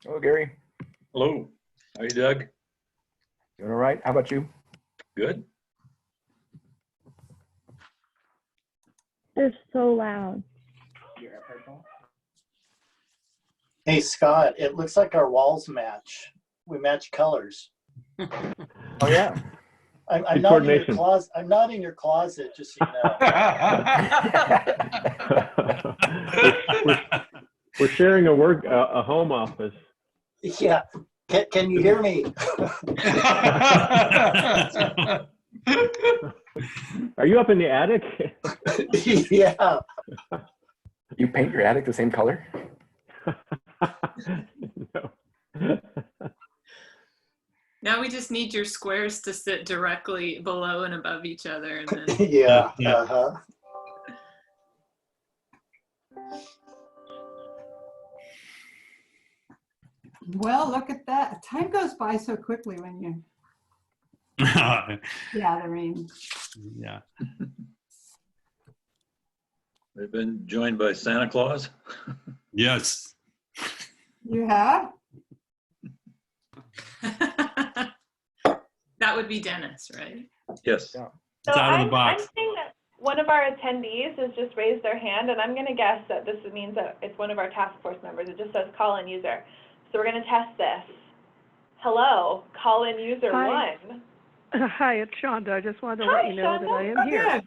Hello, Gary. Hello. How are you, Doug? Doing all right? How about you? Good. They're so loud. Hey, Scott, it looks like our walls match. We match colors. Oh, yeah. I'm not in your closet. I'm not in your closet, just so you know. we're sharing a home office. Yeah. Can you hear me? Are you up in the attic? Yeah. You paint your attic the same color? No. Now we just need your squares to sit directly below and above each other. And then... Yeah. Yeah. Uh-huh. Well, look at that. Time goes by so quickly when you're gathering. Yeah. They've been joined by Santa Claus. Yes. You have? That would be Dennis, right? Yes. Yeah. It's out of the box. I'm saying that one of our attendees has just raised their hand, and I'm going to guess that this means that it's one of our task force members. It just says call-in user. So we're going to test this. Hello, call-in user Hi. 1. Hi, it's Shonda. I just wanted to Hi, let you know that I Shonda. am here.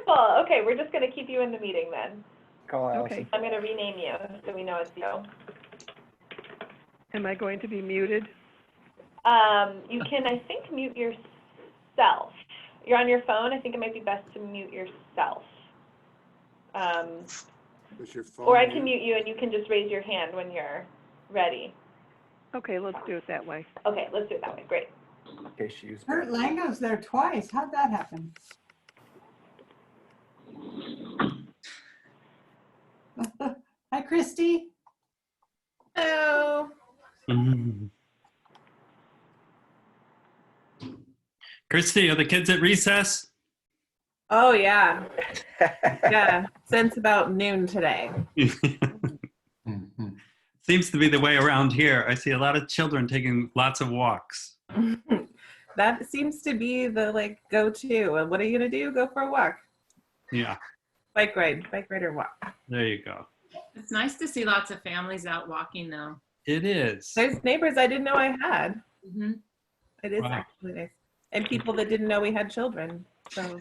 Wonderful. Okay, we're just going to keep you in the meeting then. Call Allison. Okay. I'm going to rename you so we know it's you. Am I going to be muted? You can, I think, mute yourself. You're on your phone. I think it might be best to mute yourself. Or I can mute you and you can just raise your hand when you're ready. Okay, let's do it that way. Okay, let's do it that way. Great. In case she used Kurt Lango's there twice. How'd that happen? Hi, Christy. Hello. Christy, are the kids at recess? Oh, yeah. Yeah, since about noon today. Seems to be the way around here. I see a lot of children taking lots of walks. That seems to be the go-to. And what are you gonna do? Go for a walk. Yeah, Bike ride or walk. there you go. It's nice to see lots of families out walking though. It is. There's neighbors I didn't know I had. Mm-hmm. It is Wow. actually nice. And people that didn't know we had children. So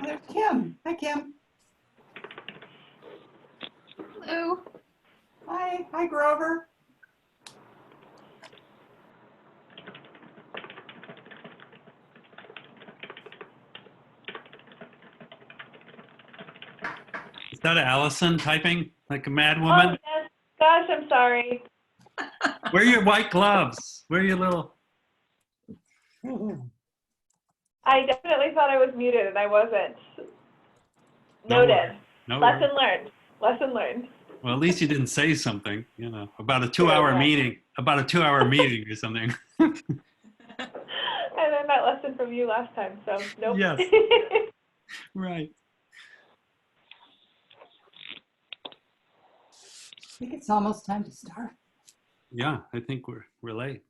There's Kim. Hi, Kim. Hello. Hi. Hi, Grover. Is that Allison typing like a mad Oh, woman? yes. Gosh, I'm sorry. Where are your white gloves? Where are your little... I definitely thought I was muted and I wasn't. No Noted. worries. No Lesson worries. learned. Lesson learned. Well, at least you didn't say something, about a 2-hour meeting, or something. I learned that lesson from you last time, so nope. Yes. Right. I think it's almost time to start. Yeah, I think we're late.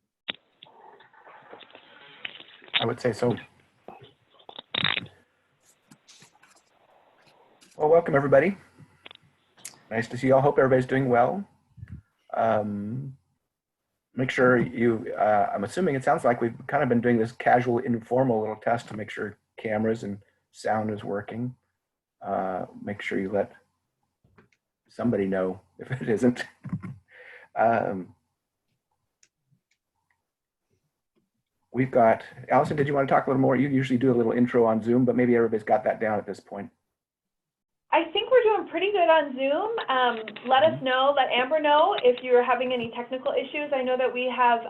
I would say so. Well, welcome everybody. Nice to see you all. Hope everybody's doing well. Make sure you, I'm assuming it sounds like we've kind of been doing this casual, informal little test to make sure cameras and sound is working. Make sure you let somebody know if it isn't. We've got, Allison, did you want to talk a little more? You usually do a little intro on Zoom, but maybe everybody's got that down at this point. I think we're doing pretty good on Zoom. Let us know, let Amber know if you're having any technical issues. I know that we have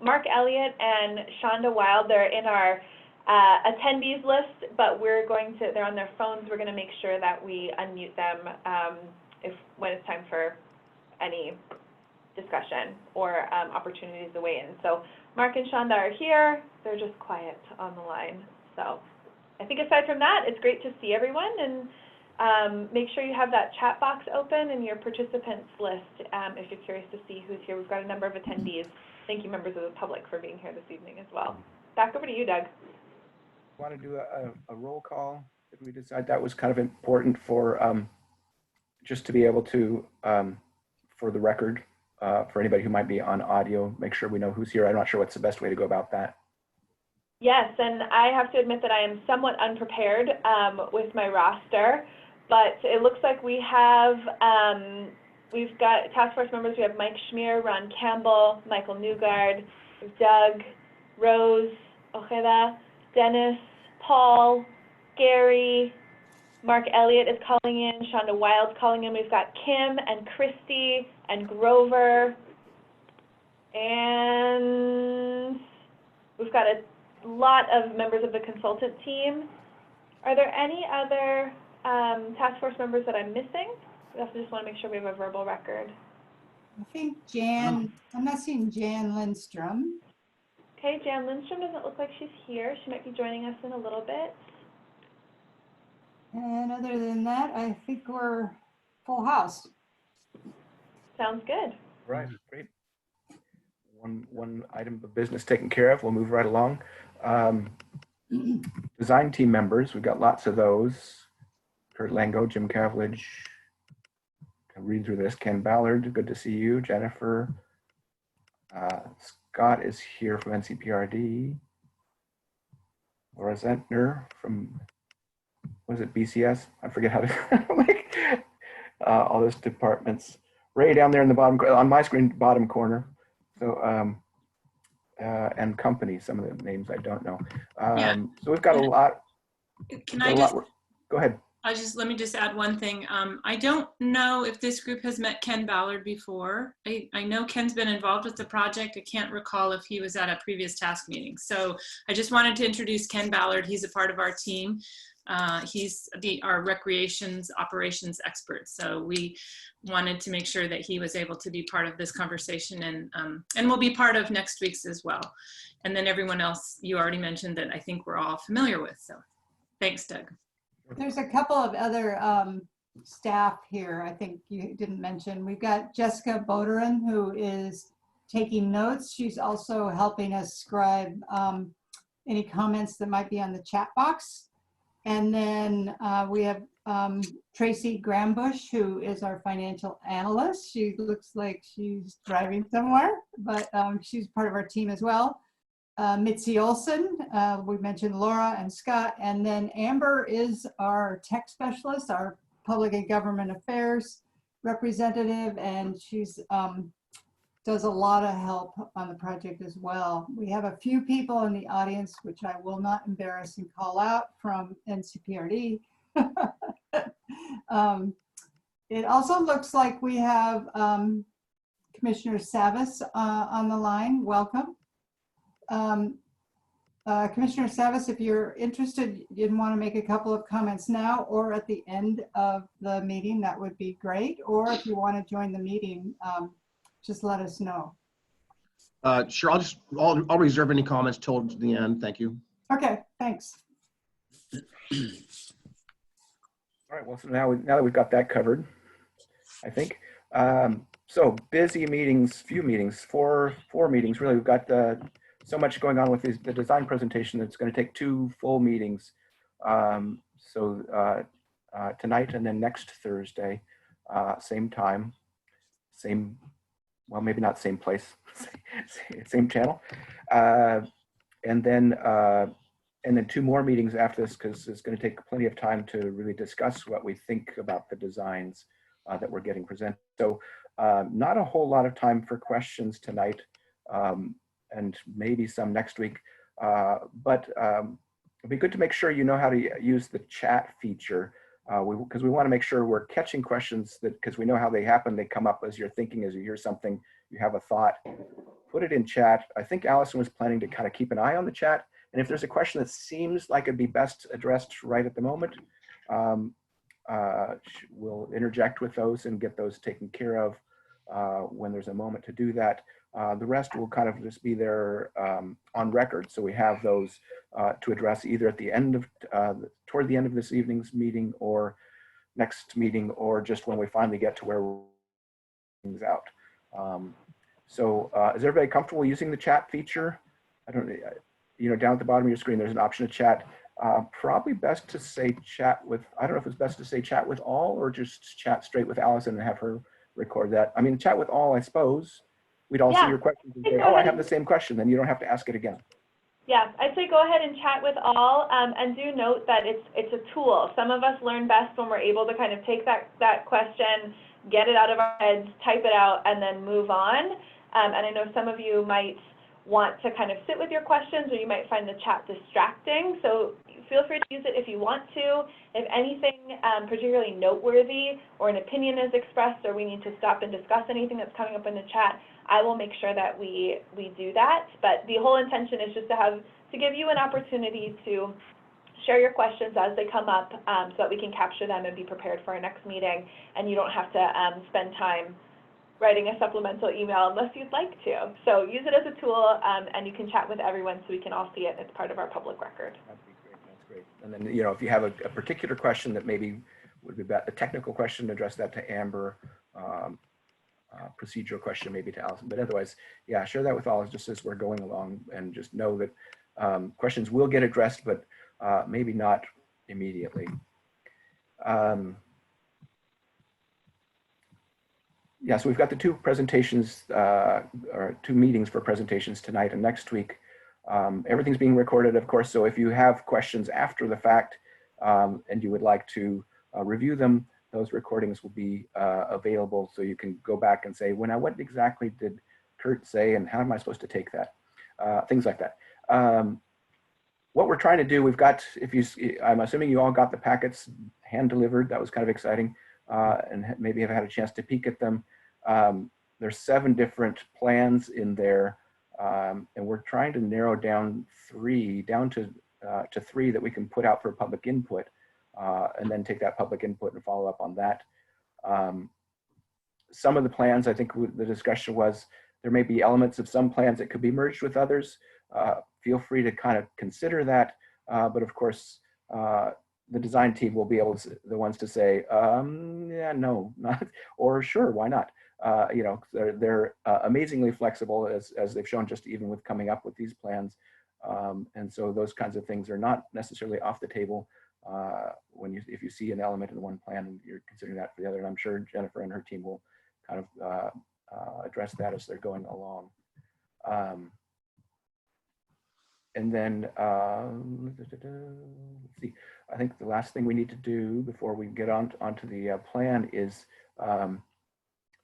Mark Elliott and Shonda Wild. They're in our attendees list, but they're on their phones. We're going to make sure that we unmute them when it's time for any discussion or opportunities to weigh in. So Mark and Shonda are here. They're just quiet on the line. So I think aside from that, it's great to see everyone, and make sure you have that chat box open in your participants list if you're curious to see who's here. We've got a number of attendees. Thank you, members of the public, for being here this evening as well. Back over to you, Doug. Want to do a roll call? Did we decide that was kind of important for just to be able to, for the record, for anybody who might be on audio, make sure we know who's here. I'm not sure what's the best way to go about that. Yes, and I have to admit that I am somewhat unprepared with my roster, but it looks like we have, we've got task force members. We have Mike Schmier, Ron Campbell, Michael Newgard, Doug, Rose Ojeda, Dennis, Paul, Gary, Mark Elliott is calling in, Shonda Wild's calling in. We've got Kim and Christy and Grover, and we've got a lot of members of the consultant team. Are there any other task force members that I'm missing? We also just want to make sure we have a verbal record. I think Jan, I'm not seeing Jan Lindstrom. Okay, Jan Lindstrom doesn't look like she's here. She might be joining us in a little bit. And other than that, I think we're full house. Sounds good. Right, great. One item of business taken care of. We'll move right along. Design team members, we've got lots of those. Kurt Lango, Jim Cavledge. I'll read through this. Ken Ballard, good to see you. Jennifer. Scott is here from NCPRD. Laura Zentner from, was it BCS? I forget how to, like, all those departments. Ray down there in the bottom, on my screen, bottom corner. So, and company, some of the names I don't know. So we've got a lot. Can I just, go ahead. let me just add one thing. I don't know if this group has met Ken Ballard before. I know Ken's been involved with the project. I can't recall if he was at a previous task meeting. So I just wanted to introduce Ken Ballard. He's a part of our team. He's our recreations operations expert. So we wanted to make sure that he was able to be part of this conversation, and will be part of next week's as well. And then everyone else you already mentioned that I think we're all familiar with. So thanks, Doug. There's a couple of other staff here I think you didn't mention. We've got Jessica Boderin, who is taking notes. She's also helping us scribe any comments that might be on the chat box. And then we have Tracy Grambush, who is our financial analyst. She looks like she's driving somewhere, but she's part of our team as well. Mitzi Olson, we mentioned Laura and Scott, and then Amber is our tech specialist, our public and government affairs representative, and she's does a lot of help on the project as well. We have a few people in the audience, which I will not embarrass and call out, from NCPRD. It also looks like we have Commissioner Savas on the line. Welcome. Commissioner Savas, if you're interested, you'd want to make a couple of comments now or at the end of the meeting, that would be great. Or if you want to join the meeting, just let us know. Sure, I'll reserve any comments till the end. Thank you. Okay, thanks. All right, well, so now that we've got that covered, I think. So busy meetings, few meetings, four meetings, really. We've got so much going on with the design presentation that's going to take 2 full meetings. So tonight and then next Thursday, same time, same, well, maybe not same place, same channel. And then 2 more meetings after this, because it's going to take plenty of time to really discuss what we think about the designs that we're getting presented. So not a whole lot of time for questions tonight, and maybe some next week. But it'd be good to make sure you know how to use the chat feature, because we want to make sure we're catching questions, because we know how they happen. They come up as you're thinking, as you hear something, you have a thought, put it in chat. I think Allison was planning to kind of keep an eye on the chat And if there's a question that seems like it'd be best addressed right at the moment, we'll interject with those and get those taken care of when there's a moment to do that. The rest will kind of just be there on record. So we have those to address either at the end of, toward the end of this evening's meeting or next meeting, or just when we finally get to where we're things out. Is everybody comfortable using the chat feature? I don't, down at the bottom of your screen, there's an option to chat. Probably best to say chat with, I don't know if it's best to say chat with all or just chat straight with Allison and have her record that. I mean, chat with all, I suppose. We'd all see your questions and say, oh, I have the same question. Then you don't have to ask it again. Yeah, I'd say go ahead and chat with all, and do note that it's a tool. Some of us learn best when we're able to kind of take that question, get it out of our heads, type it out, and then move on. And I know some of you might want to kind of sit with your questions, or you might find the chat distracting. So feel free to use it if you want to. If anything particularly noteworthy or an opinion is expressed, or we need to stop and discuss anything that's coming up in the chat, I will make sure that we do that. But the whole intention is just to give you an opportunity to share your questions as they come up, so that we can capture them and be prepared for our next meeting, and you don't have to spend time writing a supplemental email unless you'd like to. So use it as a tool, and you can chat with everyone so we can all see it. It's part of our public record. That'd be great. That's great. And then, if you have a particular question that maybe would be a technical question, address that to Amber. Procedural question maybe to Allison, but otherwise, yeah, share that with all just as we're going along, and just know that questions will get addressed, but maybe not immediately. Yeah, so we've got the two presentations, or two meetings for presentations tonight and next week. Everything's being recorded, of course, so if you have questions after the fact and you would like to review them, those recordings will be available, so you can go back and say, what exactly did Kurt say, and how am I supposed to take that? Things like that. What we're trying to do, we've got, I'm assuming you all got the packets hand-delivered. That was kind of exciting, and maybe have had a chance to peek at them. There's 7 different plans in there, and we're trying to narrow down to 3 that we can put out for public input. And then take that public input and follow up on that. Some of the plans, I think the discussion was, there may be elements of some plans that could be merged with others. Feel free to kind of consider that. But of course, the design team will be able to, the ones to say, yeah, no, not, or sure, why not? They're amazingly flexible, as they've shown just even with coming up with these plans. And so those kinds of things are not necessarily off the table. If you see an element in one plan and you're considering that for the other, and I'm sure Jennifer and her team will kind of address that as they're going along. And then let's see, I think the last thing we need to do before we get onto the plan is, so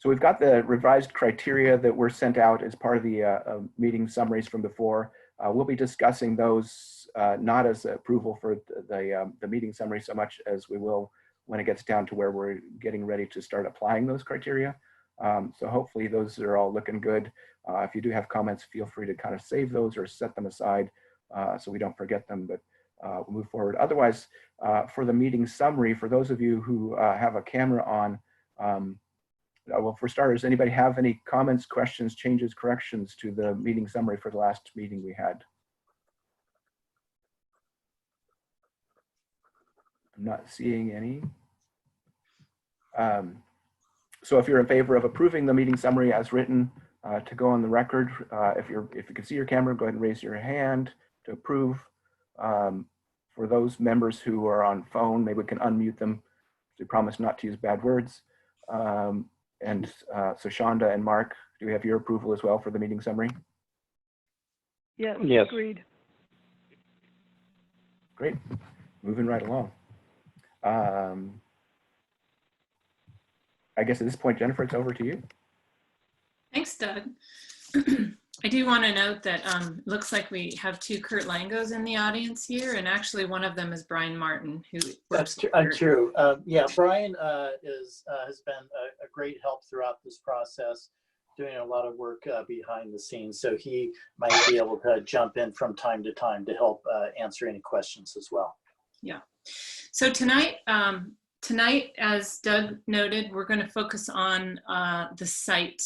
we've got the revised criteria that were sent out as part of the meeting summaries from before. We'll be discussing those not as approval for the meeting summary so much as we will when it gets down to where we're getting ready to start applying those criteria. So hopefully those are all looking good. If you do have comments, feel free to kind of save those or set them aside so we don't forget them, but we'll move forward. Otherwise, for the meeting summary, for those of you who have a camera on, well, for starters, anybody have any comments, questions, changes, corrections to the meeting summary for the last meeting we had? I'm not seeing any. So if you're in favor of approving the meeting summary as written to go on the record, if you can see your camera, go ahead and raise your hand to approve. For those members who are on phone, maybe we can unmute them. We promise not to use bad words. So Shonda and Mark, do we have your approval as well for the meeting summary? Yes, Yes. agreed. Great, moving right along. I guess at this point, Jennifer, it's over to you. Thanks, Doug. I do want to note that looks like we have 2 Kurt Langos in the audience here, and actually one of them is Brian Martin, who works That's true. Yeah, Brian has been a great help throughout this process. doing a lot of work behind the scenes, so he might be able to jump in from time to time to help answer any questions as well. Yeah. So tonight, as Doug noted, we're going to focus on the site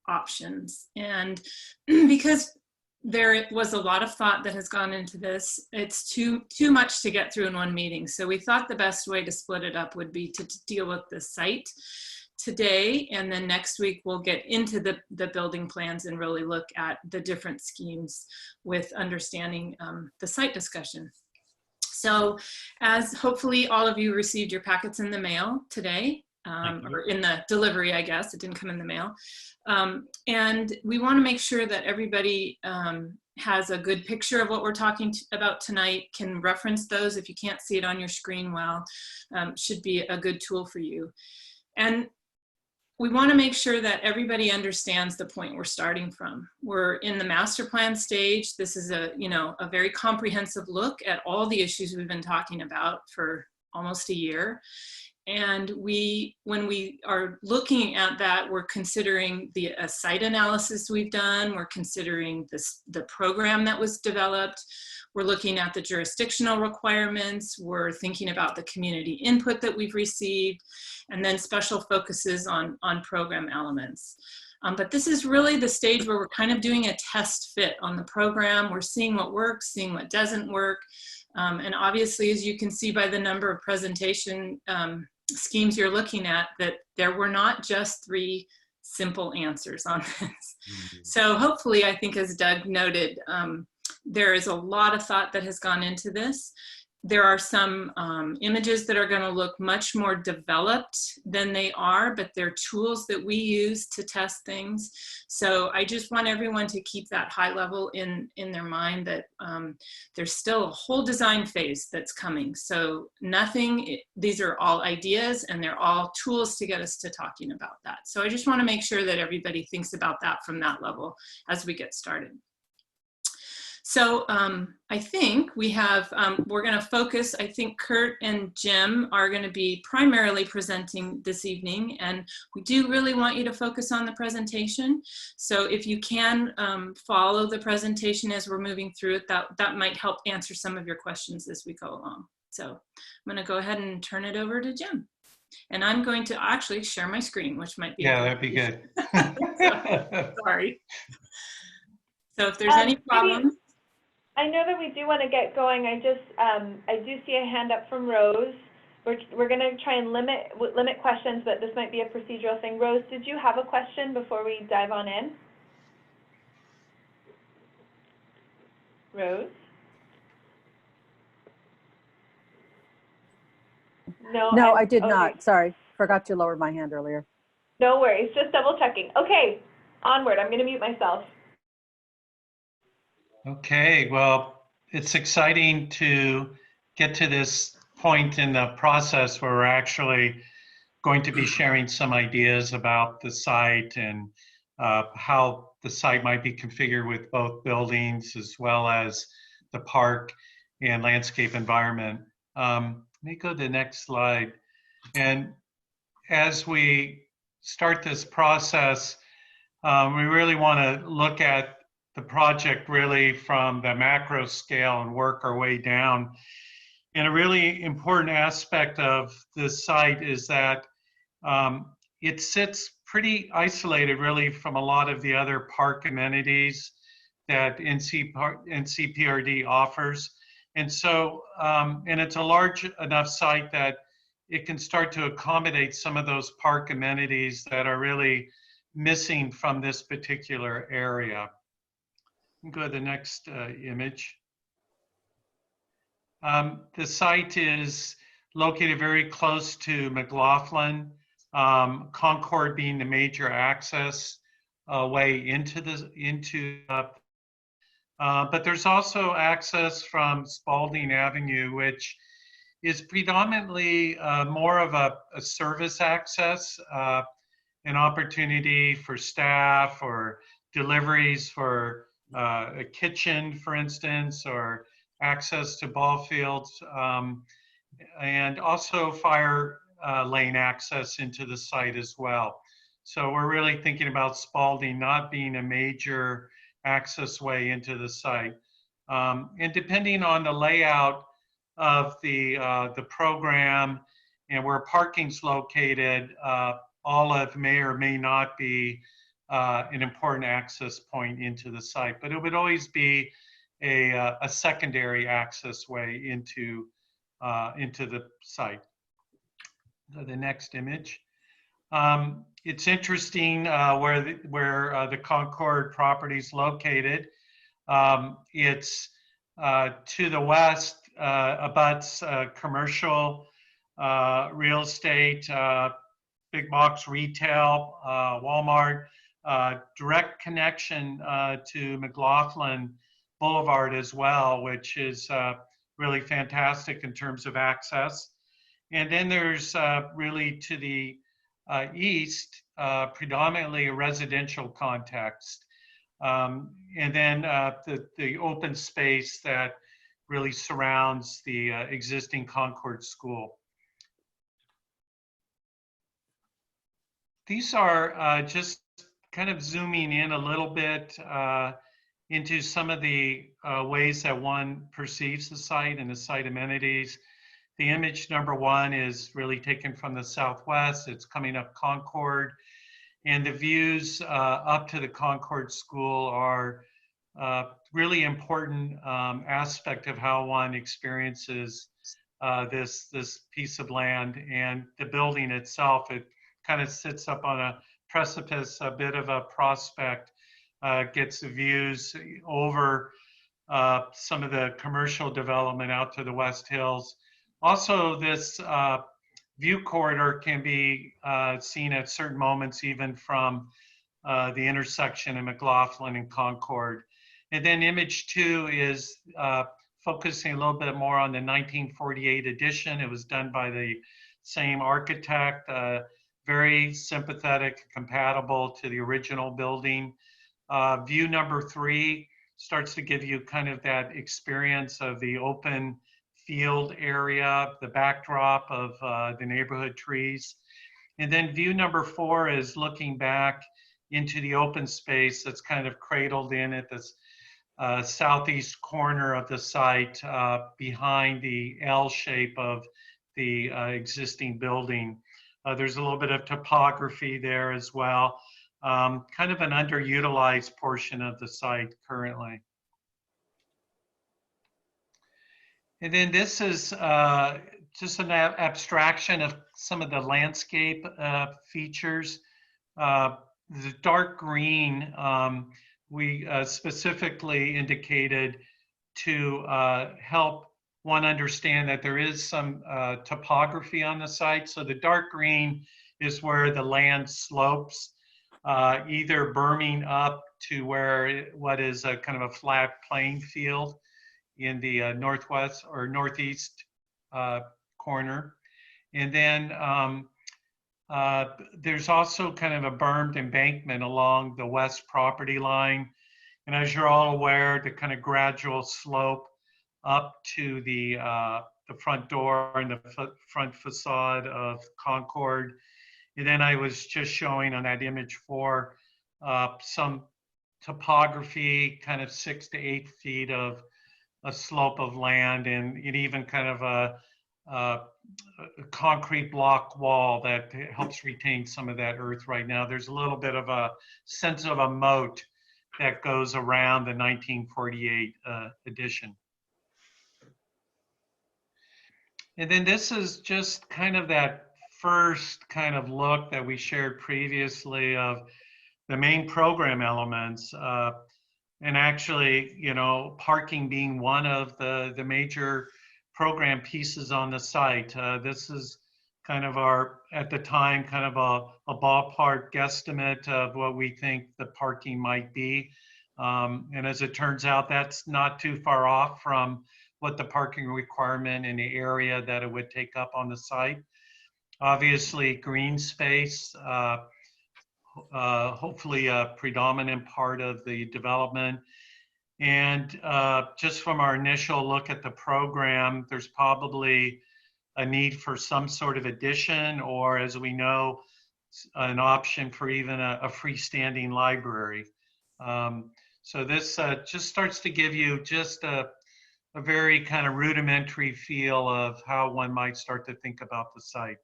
options. And because there was a lot of thought that has gone into this, it's too much to get through in one meeting. So we thought the best way to split it up would be to deal with the site today, and then next week we'll get into the building plans and really look at the different schemes with understanding the site discussion. So as hopefully all of you received your packets in the mail today, or in the delivery, I guess, it didn't come in the mail. And we want to make sure that everybody has a good picture of what we're talking about tonight, can reference those if you can't see it on your screen well, should be a good tool for you. And we want to make sure that everybody understands the point we're starting from. We're in the master plan stage. This is a very comprehensive look at all the issues we've been talking about for almost a year. And when we are looking at that, we're considering the site analysis we've done. We're considering the program that was developed. We're looking at the jurisdictional requirements. We're thinking about the community input that we've received, and then special focuses on program elements. But this is really the stage where we're kind of doing a test fit on the program. We're seeing what works, seeing what doesn't work. And obviously, as you can see by the number of presentation schemes you're looking at, that there were not just 3 simple answers on this. Mm-hmm. So hopefully, I think as Doug noted, there is a lot of thought that has gone into this. There are some images that are going to look much more developed than they are, but they're tools that we use to test things. So I just want everyone to keep that high level in their mind, that there's still a whole design phase that's coming. So these are all ideas, and they're all tools to get us to talking about that. So I just want to make sure that everybody thinks about that from that level as we get started. So I think we have, we're going to focus, I think Kurt and Jim are going to be primarily presenting this evening, and we do really want you to focus on the presentation. So if you can follow the presentation as we're moving through it, that might help answer some of your questions as we go along. So I'm going to go ahead and turn it over to Jim. And I'm going to actually share my screen, which might be— Yeah, that'd be good. Sorry. So if there's any problems. I know that we do want to get going. I do see a hand up from Rose. We're going to try and limit questions, but this might be a procedural thing. Rose, did you have a question before we dive on in? Rose? No, I did not. Sorry. Forgot to lower my hand earlier. No worries. Just double checking. Okay, onward. I'm going to mute myself. Okay, well, it's exciting to get to this point in the process where we're actually going to be sharing some ideas about the site and how the site might be configured with both buildings as well as the park and landscape environment. Let me go to the next slide. And as we start this process, we really want to look at the project really from the macro scale and work our way down. And a really important aspect of this site is that it sits pretty isolated really from a lot of the other park amenities that NCPRD offers. And so, and it's a large enough site that it can start to accommodate some of those park amenities that are really missing from this particular area. Go to the next image. The site is located very close to McLaughlin, Concord being the major access way into but there's also access from Spalding Avenue, which is predominantly more of a service access, an opportunity for staff or deliveries for a kitchen, for instance, or access to ball fields, and also fire lane access into the site as well. So we're really thinking about Spalding not being a major access way into the site. And depending on the layout of the program and where parking's located, Olive may or may not be an important access point into the site, but it would always be a secondary access way into the site. The next image. It's interesting where the Concord property is located. It's to the west, abuts commercial real estate, big box retail, Walmart, direct connection to McLaughlin Boulevard as well, which is really fantastic in terms of access. And then there's really to the east, predominantly a residential context. And then the open space that really surrounds the existing Concord School. These are just kind of zooming in a little bit into some of the ways that one perceives the site and the site amenities. The image number one is really taken from the southwest. It's coming up Concord. And the views up to the Concord School are really important aspect of how one experiences this piece of land. And the building itself, it kind of sits up on a precipice, a bit of a prospect, gets the views over some of the commercial development out to the West Hills. Also, this view corridor can be seen at certain moments even from the intersection in McLaughlin and Concord. And then image two is focusing a little bit more on the 1948 edition. It was done by the same architect, very sympathetic, compatible to the original building. View number three starts to give you kind of that experience of the open field area, the backdrop of the neighborhood trees. And then view number four is looking back into the open space that's kind of cradled in at this southeast corner of the site behind the L shape of the existing building. There's a little bit of topography there as well. Kind of an underutilized portion of the site currently. And then this is just an abstraction of some of the landscape features. The dark green, we specifically indicated to help one understand that there is some topography on the site. So the dark green is where the land slopes, either berming up to where what is a kind of a flat playing field in the northwest or northeast corner. And then there's also kind of a bermed embankment along the west property line. And as you're all aware, the kind of gradual slope up to the front door and the front facade of Concord. And then I was just showing on that image four some topography, kind of 6 to 8 feet of a slope of land, and even kind of a concrete block wall that helps retain some of that earth right now. There's a little bit of a sense of a moat that goes around the 1948 edition. And then this is just kind of that first kind of look that we shared previously of the main program elements. And actually, you know, parking being one of the major program pieces on the site. This is kind of our, at the time, kind of a ballpark guesstimate of what we think the parking might be. And as it turns out, that's not too far off from what the parking requirement in the area that it would take up on the site. Obviously, green space, hopefully a predominant part of the development. And just from our initial look at the program, there's probably a need for some sort of addition, or as we know, an option for even a freestanding library. So this just starts to give you just a very kind of rudimentary feel of how one might start to think about the site.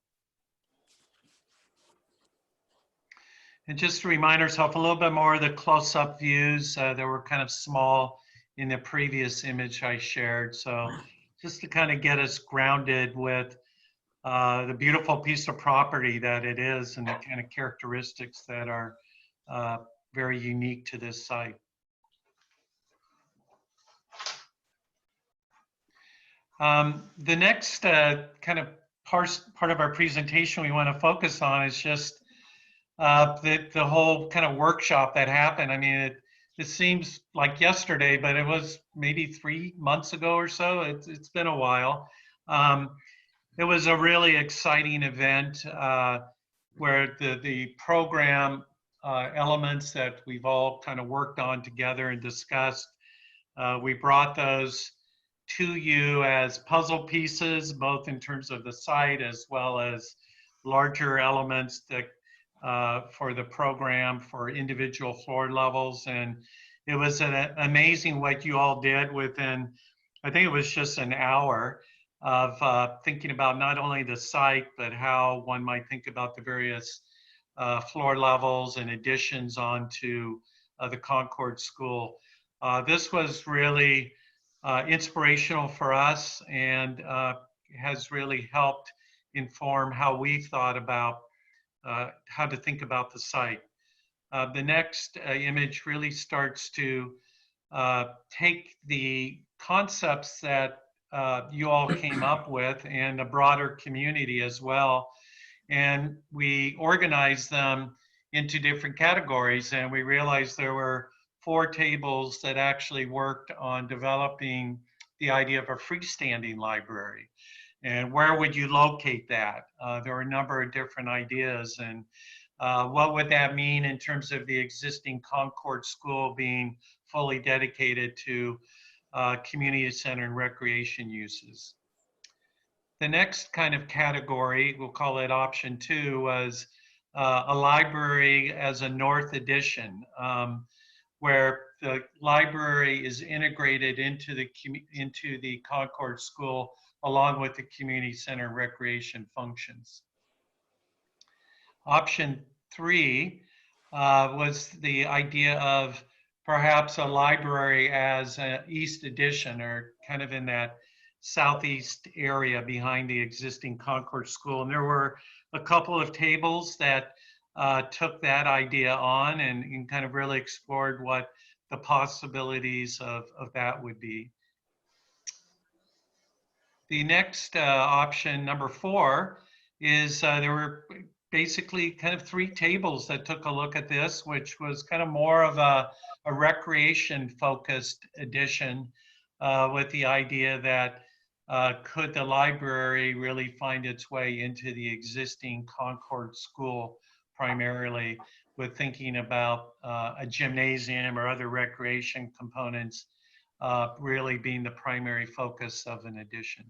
And just to remind ourselves a little bit more of the close-up views that were kind of small in the previous image I shared. So just to kind of get us grounded with the beautiful piece of property that it is and the kind of characteristics that are very unique to this site. The next kind of part of our presentation we want to focus on is just the whole kind of workshop that happened. I mean, it seems like yesterday, but it was maybe 3 months ago or so. It's been a while. It was a really exciting event where the program elements that we've all kind of worked on together and discussed, we brought those to you as puzzle pieces, both in terms of the site as well as larger elements that for the program for individual floor levels. And it was amazing what you all did within, I think it was just an hour of thinking about not only the site, but how one might think about the various floor levels and additions onto the Concord School. This was really inspirational for us and has really helped inform how we thought about how to think about the site. The next image really starts to take the concepts that you all came up with and a broader community as well. And we organized them into different categories, and we realized there were 4 tables that actually worked on developing the idea of a freestanding library. And where would you locate that? There were a number of different ideas, and what would that mean in terms of the existing Concord School being fully dedicated to community center and recreation uses. The next kind of category, we'll call it option 2, was a library as a North Addition, where the library is integrated into the Concord School along with the community center recreation functions. Option 3 was the idea of perhaps a library as an East Addition, or kind of in that southeast area behind the existing Concord School. And there were a couple of tables that took that idea on and kind of really explored what the possibilities of that would be. The next option, number 4, is there were basically kind of 3 tables that took a look at this, which was kind of more of a recreation focused edition with the idea that could the library really find its way into the existing Concord School primarily, with thinking about a gymnasium or other recreation components really being the primary focus of an addition.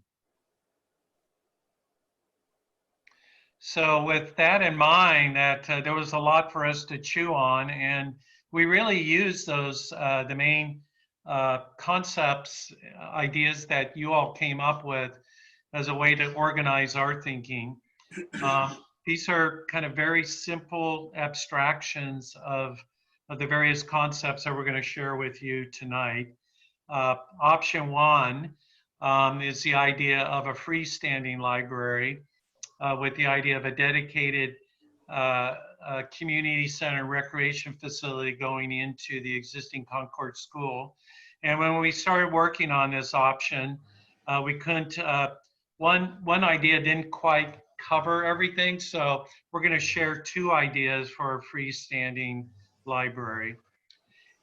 So with that in mind, that there was a lot for us to chew on, and we really used those, the main concepts, ideas that you all came up with as a way to organize our thinking. These are kind of very simple abstractions of the various concepts that we're going to share with you tonight. Option 1 is the idea of a freestanding library with the idea of a dedicated community center recreation facility going into the existing Concord School. And when we started working on this option, we couldn't, one idea didn't quite cover everything, so we're going to share 2 ideas for a freestanding library.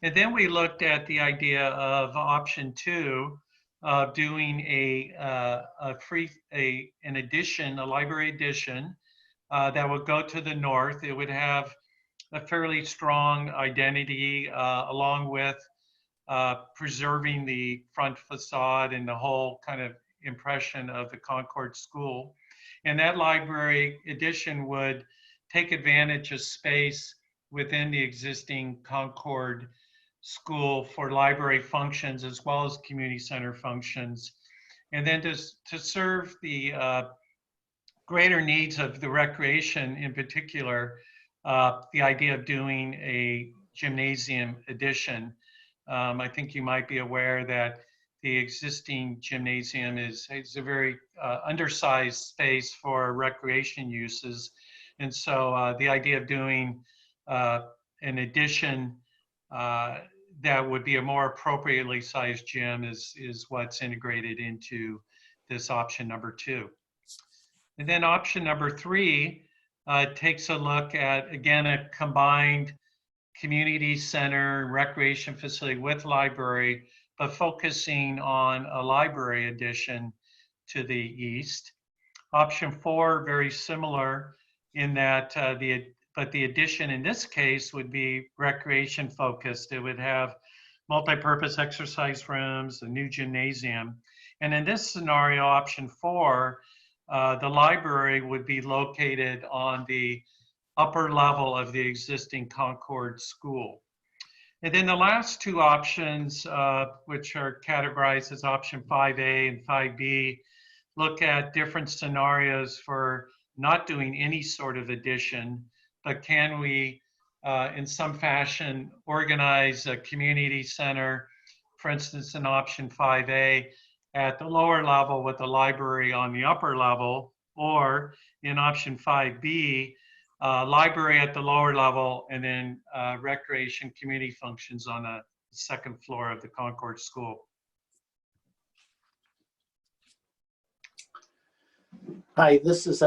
And then we looked at the idea of option 2 of doing an addition, a library addition that would go to the north. It would have a fairly strong identity along with preserving the front facade and the whole kind of impression of the Concord School. And that library addition would take advantage of space within the existing Concord school for library functions as well as community center functions. And then to serve the greater needs of the recreation in particular, the idea of doing a gymnasium addition. I think you might be aware that the existing gymnasium is a very undersized space for recreation uses. And so the idea of doing an addition that would be a more appropriately sized gym is what's integrated into this option number 2. And then option number 3 takes a look at, again, a combined community center recreation facility with library, but focusing on a library addition to the east. Option 4, very similar in that the addition in this case would be recreation focused. It would have multi-purpose exercise rooms, a new gymnasium. And in this scenario, option 4, the library would be located on the upper level of the existing Concord school. And then the last 2 options, which are categorized as option 5A and 5B, look at different scenarios for not doing any sort of addition, but can we, in some fashion, organize a community center, for instance, in option 5A, at the lower level with the library on the upper level, or in option 5B, library at the lower level, and then recreation community functions on the 2nd floor of the Concord School. Hi, this is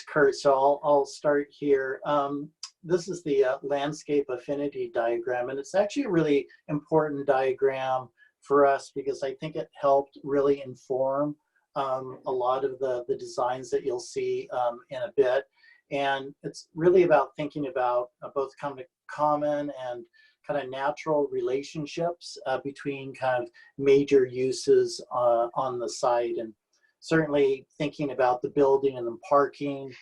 Kurt. So I'll start here. This is the landscape affinity diagram, and it's actually a really important diagram for us because I think it helped really inform a lot of the designs that you'll see in a bit. And it's really about thinking about both kind of common and kind of natural relationships between kind of major uses on the site, and certainly thinking about the building and the parking,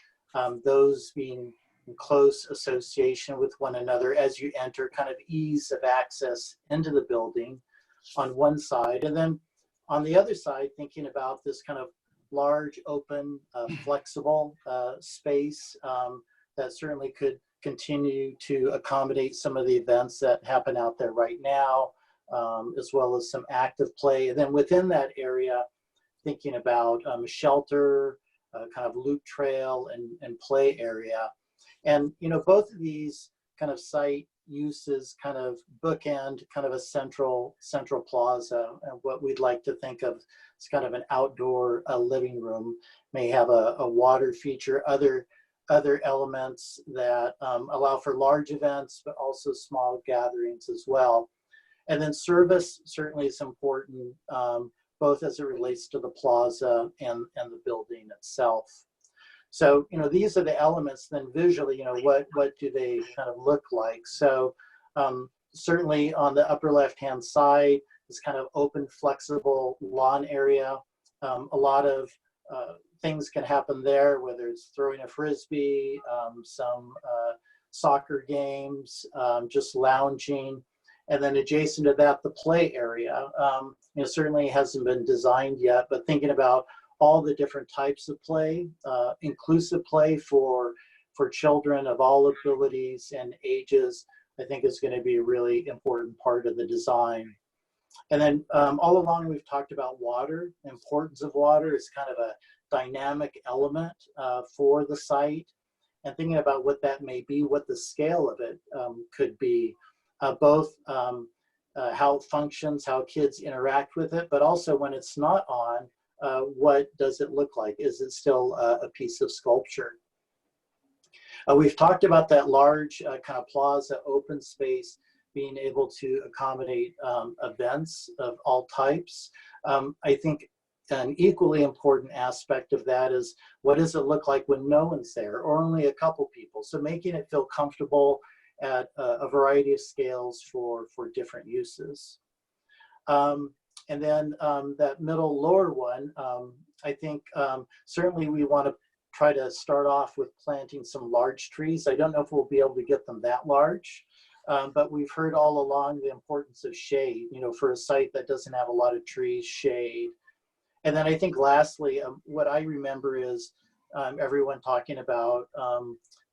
those being in close association with one another as you enter, kind of ease of access into the building on one side. And then on the other side, thinking about this kind of large, open, flexible space that certainly could continue to accommodate some of the events that happen out there right now, as well as some active play. And then within that area, thinking about shelter, kind of loop trail and play area. And, you know, both of these kind of site uses kind of bookend kind of a central plaza, and what we'd like to think of as kind of an outdoor living room, may have a water feature, other elements that allow for large events, but also small gatherings as well. And then service certainly is important, both as it relates to the plaza and the building itself. So, you know, these are the elements. Then visually, you know, what do they kind of look like? So certainly on the upper left-hand side, this kind of open, flexible lawn area. A lot of things can happen there, whether it's throwing a Frisbee, some soccer games, just lounging. And then adjacent to that, the play area. You know, certainly hasn't been designed yet, but thinking about all the different types of play, inclusive play for children of all abilities and ages, I think is going to be a really important part of the design. And then all along we've talked about water. The importance of water is kind of a dynamic element for the site, and thinking about what that may be, what the scale of it could be, both how it functions, how kids interact with it, but also when it's not on, what does it look like? Is it still a piece of sculpture? We've talked about that large kind of plaza open space being able to accommodate events of all types. I think an equally important aspect of that is, what does it look like when no one's there or only a couple people? So making it feel comfortable at a variety of scales for different uses. And then that middle lower one, I think certainly we want to try to start off with planting some large trees. I don't know if we'll be able to get them that large, but we've heard all along the importance of shade, you know, for a site that doesn't have a lot of trees, shade. And then I think lastly, what I remember is everyone talking about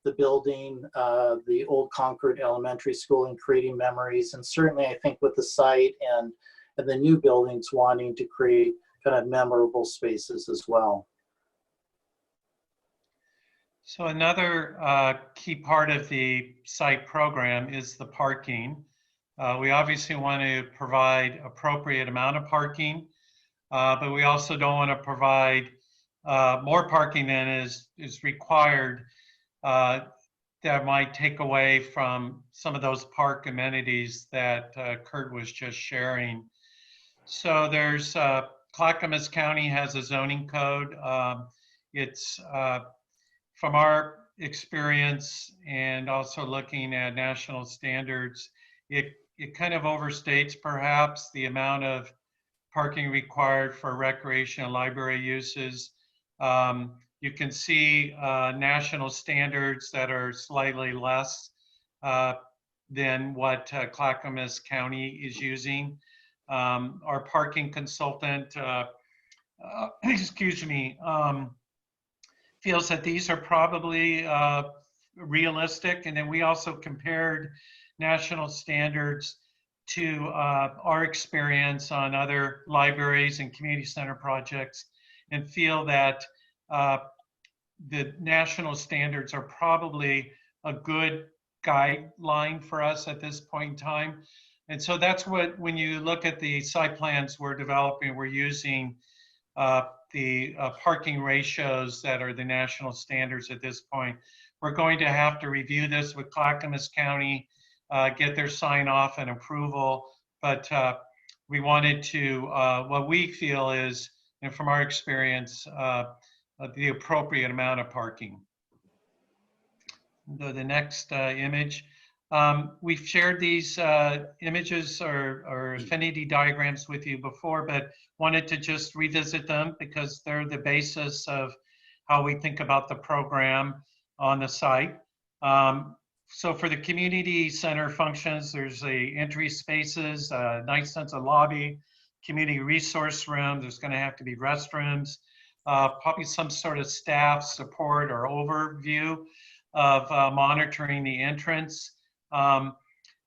the building, the old Concord Elementary School, and creating memories. And certainly I think with the site and the new buildings, wanting to create kind of memorable spaces as well. So another key part of the site program is the parking. We obviously want to provide appropriate amount of parking, but we also don't want to provide more parking than is required that might take away from some of those park amenities that Kurt was just sharing. So there's Clackamas County has a zoning code. It's from our experience and also looking at national standards, it kind of overstates perhaps the amount of parking required for recreation and library uses. You can see national standards that are slightly less than what Clackamas County is using. Our parking consultant, excuse me, feels that these are probably realistic. And then we also compared national standards to our experience on other libraries and community center projects, and feel that the national standards are probably a good guideline for us at this point in time. And so that's what, when you look at the site plans we're developing, we're using the parking ratios that are the national standards at this point. We're going to have to review this with Clackamas County, get their sign off and approval, but we wanted to, what we feel is, and from our experience, the appropriate amount of parking. The next image. We've shared these images or affinity diagrams with you before, but wanted to just revisit them because they're the basis of how we think about the program on the site. So for the community center functions, there's the entry spaces, a nice sense of lobby, community resource room. There's going to have to be restrooms, probably some sort of staff support or overview of monitoring the entrance.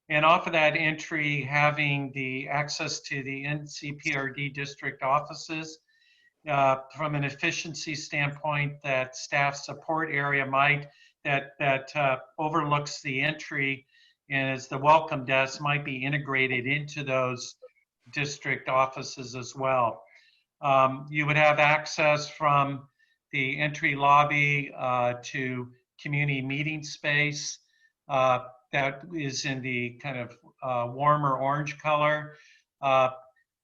And off of that entry, having the access to the NCPRD district offices. From an efficiency standpoint, that staff support area that overlooks the entry and as the welcome desk might be integrated into those district offices as well. You would have access from the entry lobby to community meeting space. That is in the kind of warmer orange color. A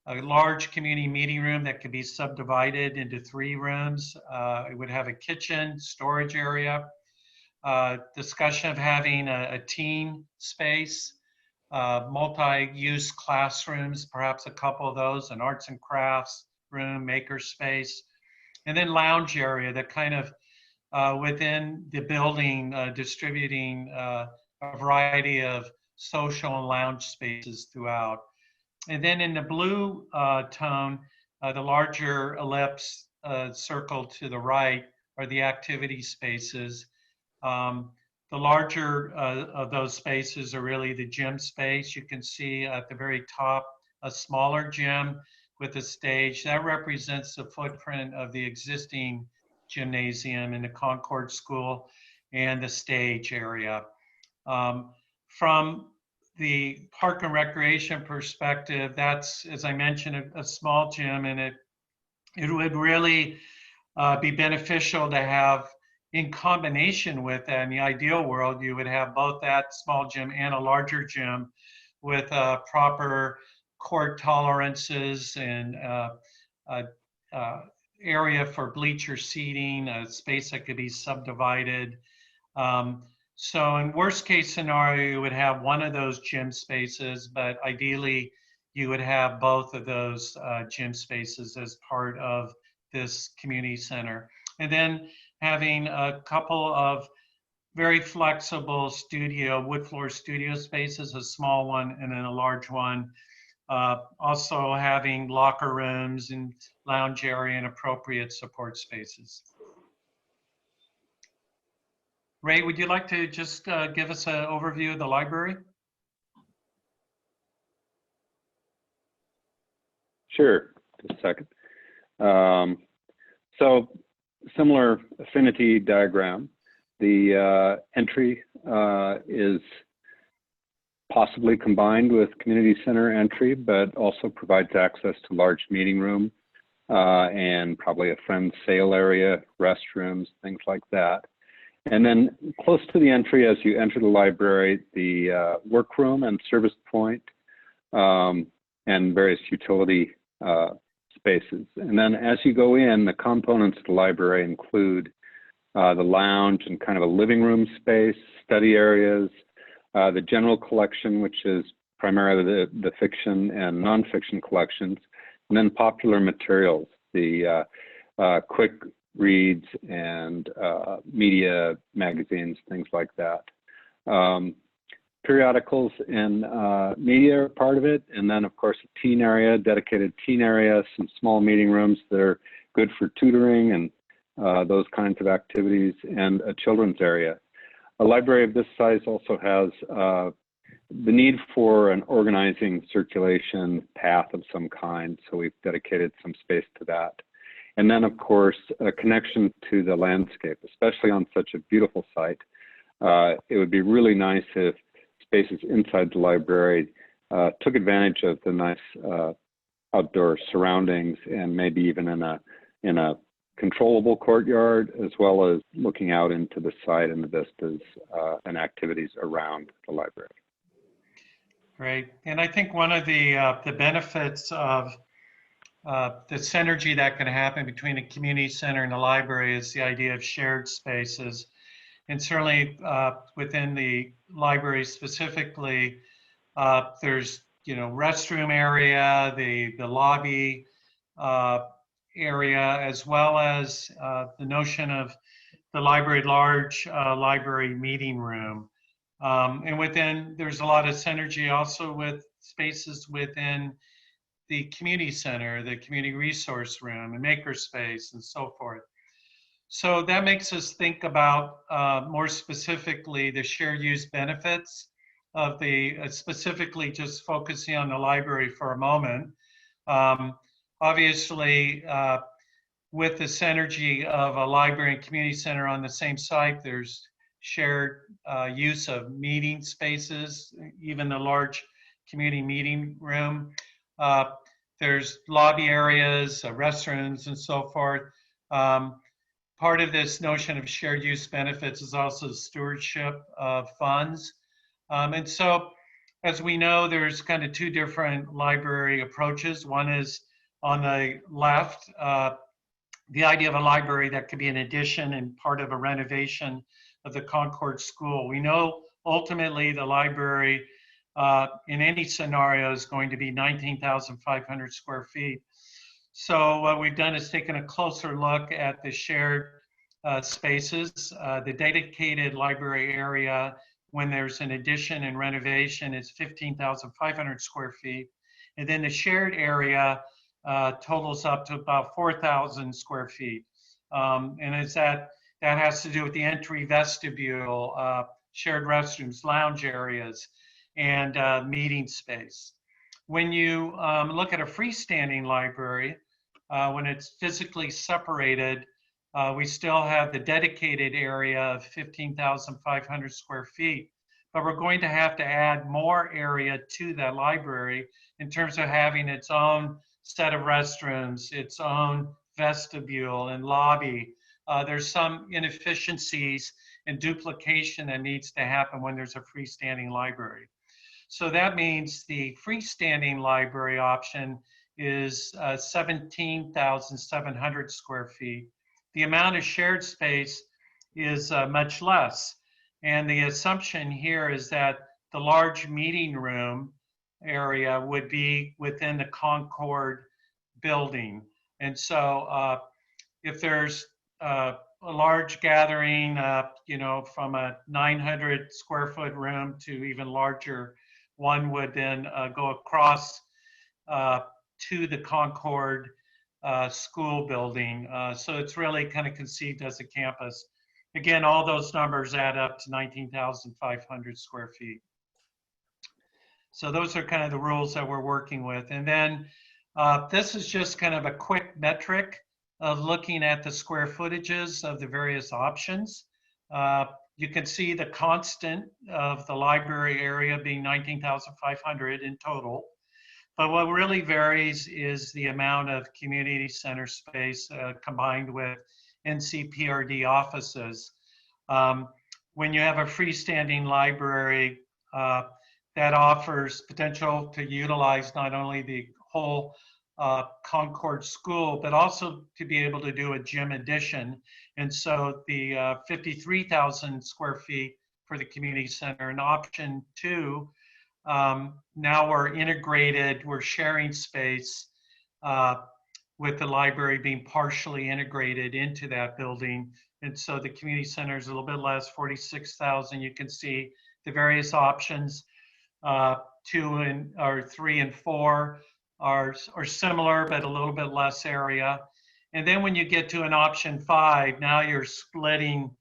large community meeting room that could be subdivided into 3 rooms. It would have a kitchen, storage area, discussion of having a teen space, multi-use classrooms, perhaps a couple of those, an arts and crafts room, maker space, and then lounge area that kind of within the building distributing a variety of social and lounge spaces throughout. And then in the blue tone, the larger ellipse circle to the right are the activity spaces. The larger of those spaces are really the gym space. You can see at the very top a smaller gym with a stage. That represents the footprint of the existing gymnasium in the Concord School and the stage area. From the park and recreation perspective, that's, as I mentioned, a small gym, and it would really be beneficial to have in combination with that. In the ideal world, you would have both that small gym and a larger gym with proper court tolerances and area for bleacher seating, a space that could be subdivided. So in worst case scenario, you would have one of those gym spaces, but ideally you would have both of those gym spaces as part of this community center. and then having a couple of very flexible wood floor studio spaces, a small one and then a large one. Also having locker rooms and lounge area and appropriate support spaces. Ray, would you like to just give us an overview of the library? Sure, just a second. So similar affinity diagram. The entry is possibly combined with community center entry, but also provides access to large meeting room and probably a friend sale area, restrooms, things like that. And then close to the entry, as you enter the library, the workroom and service point and various utility spaces. And then as you go in, the components of the library include the lounge and kind of a living room space, study areas, the general collection, which is primarily the fiction and nonfiction collections, and then popular materials, the quick reads and media magazines, things like that. Periodicals and media are part of it, and then of course a teen area, dedicated teen area, some small meeting rooms that are good for tutoring and those kinds of activities, and a children's area. A library of this size also has the need for an organizing circulation path of some kind, so we've dedicated some space to that. And then, of course, a connection to the landscape, especially on such a beautiful site. It would be really nice if spaces inside the library took advantage of the nice outdoor surroundings, and maybe even in a controllable courtyard, as well as looking out into the site and the vistas and activities around the library. Great. And I think one of the benefits of the synergy that can happen between a community center and a library is the idea of shared spaces. And certainly within the library specifically, there's, restroom area, the lobby area, as well as the notion of the library at large, library meeting room. And there's a lot of synergy also with spaces within the community center, the community resource room, and makerspace, and so forth. So that makes us think about more specifically the shared use benefits of specifically just focusing on the library for a moment. Obviously, with the synergy of a library and community center on the same site, there's shared use of meeting spaces, even the large community meeting room. There's lobby areas, restrooms, and so forth. Part of this notion of shared use benefits is also stewardship of funds. And so, as we know, there's kind of two different library approaches. One is on the left, the idea of a library that could be an addition and part of a renovation of the Concord School. We know ultimately the library in any scenario is going to be 19,500 square feet. So what we've done is taken a closer look at the shared spaces. The dedicated library area, when there's an addition and renovation, is 15,500 square feet. And then the shared area totals up to about 4,000 square feet. And that has to do with the entry vestibule, shared restrooms, lounge areas, and meeting space. When you look at a freestanding library, when it's physically separated, we still have the dedicated area of 15,500 square feet, but we're going to have to add more area to that library in terms of having its own set of restrooms, its own vestibule and lobby. There's some inefficiencies and duplication that needs to happen when there's a freestanding library. So that means the freestanding library option is 17,700 square feet. The amount of shared space is much less. And the assumption here is that the large meeting room area would be within the Concord building. And so if there's a large gathering, you know, from a 900 square foot room to even larger, one would then go across to the Concord school building. So it's really kind of conceived as a campus. Again, all those numbers add up to 19,500 square feet. So those are kind of the rules that we're working with. And then this is just kind of a quick metric of looking at the square footages of the various options. You can see the constant of the library area being 19,500 in total. But what really varies is the amount of community center space combined with NCPRD offices. When you have a freestanding library, that offers potential to utilize not only the whole Concord school, but also to be able to do a gym addition. And so the 53,000 square feet for the community center, and option 2, now we're integrated, we're sharing space with the library being partially integrated into that building. And so the community center is a little bit less, 46,000. You can see the various options. 3 and 4 are similar, but a little bit less area. And then when you get to an option 5, now you're splitting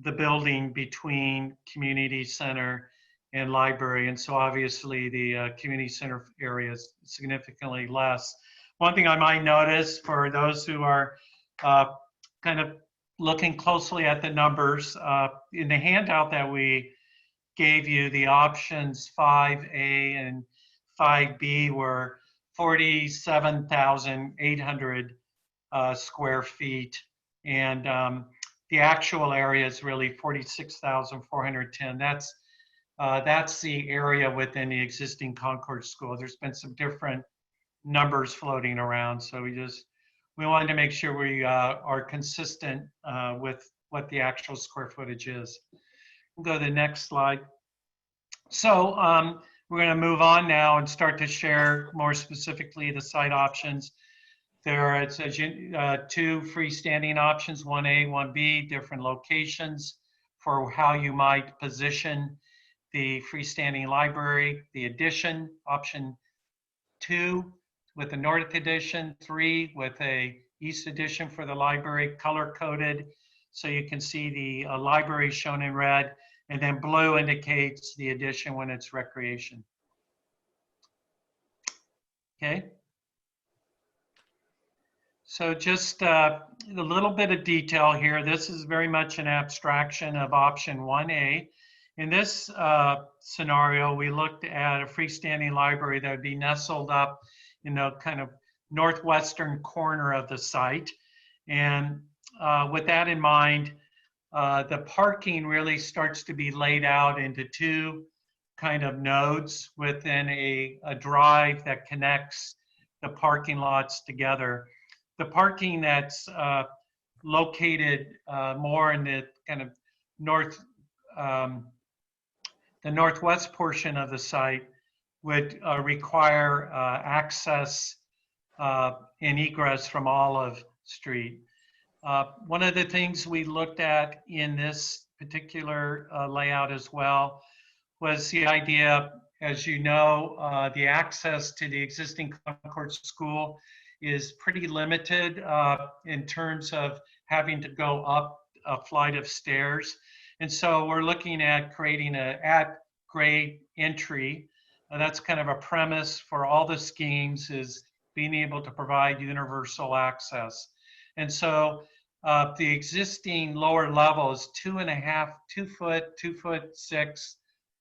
the building between community center and library. And so obviously the community center area is significantly less. One thing I might notice for those who are kind of looking closely at the numbers, in the handout that we gave you, the options 5A and 5B were 47,800 square feet. And the actual area is really 46,410. That's the area within the existing Concord school. There's been some different numbers floating around. So we wanted to make sure we are consistent with what the actual square footage is. We'll go to the next slide. So we're going to move on now and start to share more specifically the site options. There are, it says, 2 freestanding options, 1A, 1B, different locations for how you might position the freestanding library. The addition, option 2 with the north addition, 3 with a east addition for the library, color coded. So you can see the library shown in red, and then blue indicates the addition when it's recreation. Okay. So just a little bit of detail here. This is very much an abstraction of option 1A. In this scenario, we looked at a freestanding library that would be nestled up in the kind of northwestern corner of the site. And with that in mind, the parking really starts to be laid out into 2 kind of nodes within a drive that connects the parking lots together. The parking that's located more in the kind of the northwest portion of the site would require access and egress from Olive Street. One of the things we looked at in this particular layout as well was the idea, as you know, the access to the existing Concord school is pretty limited in terms of having to go up a flight of stairs. And so we're looking at creating an at-grade entry. That's kind of a premise for all the schemes, is being able to provide universal access. And so the existing lower level is 2 foot, 2'6"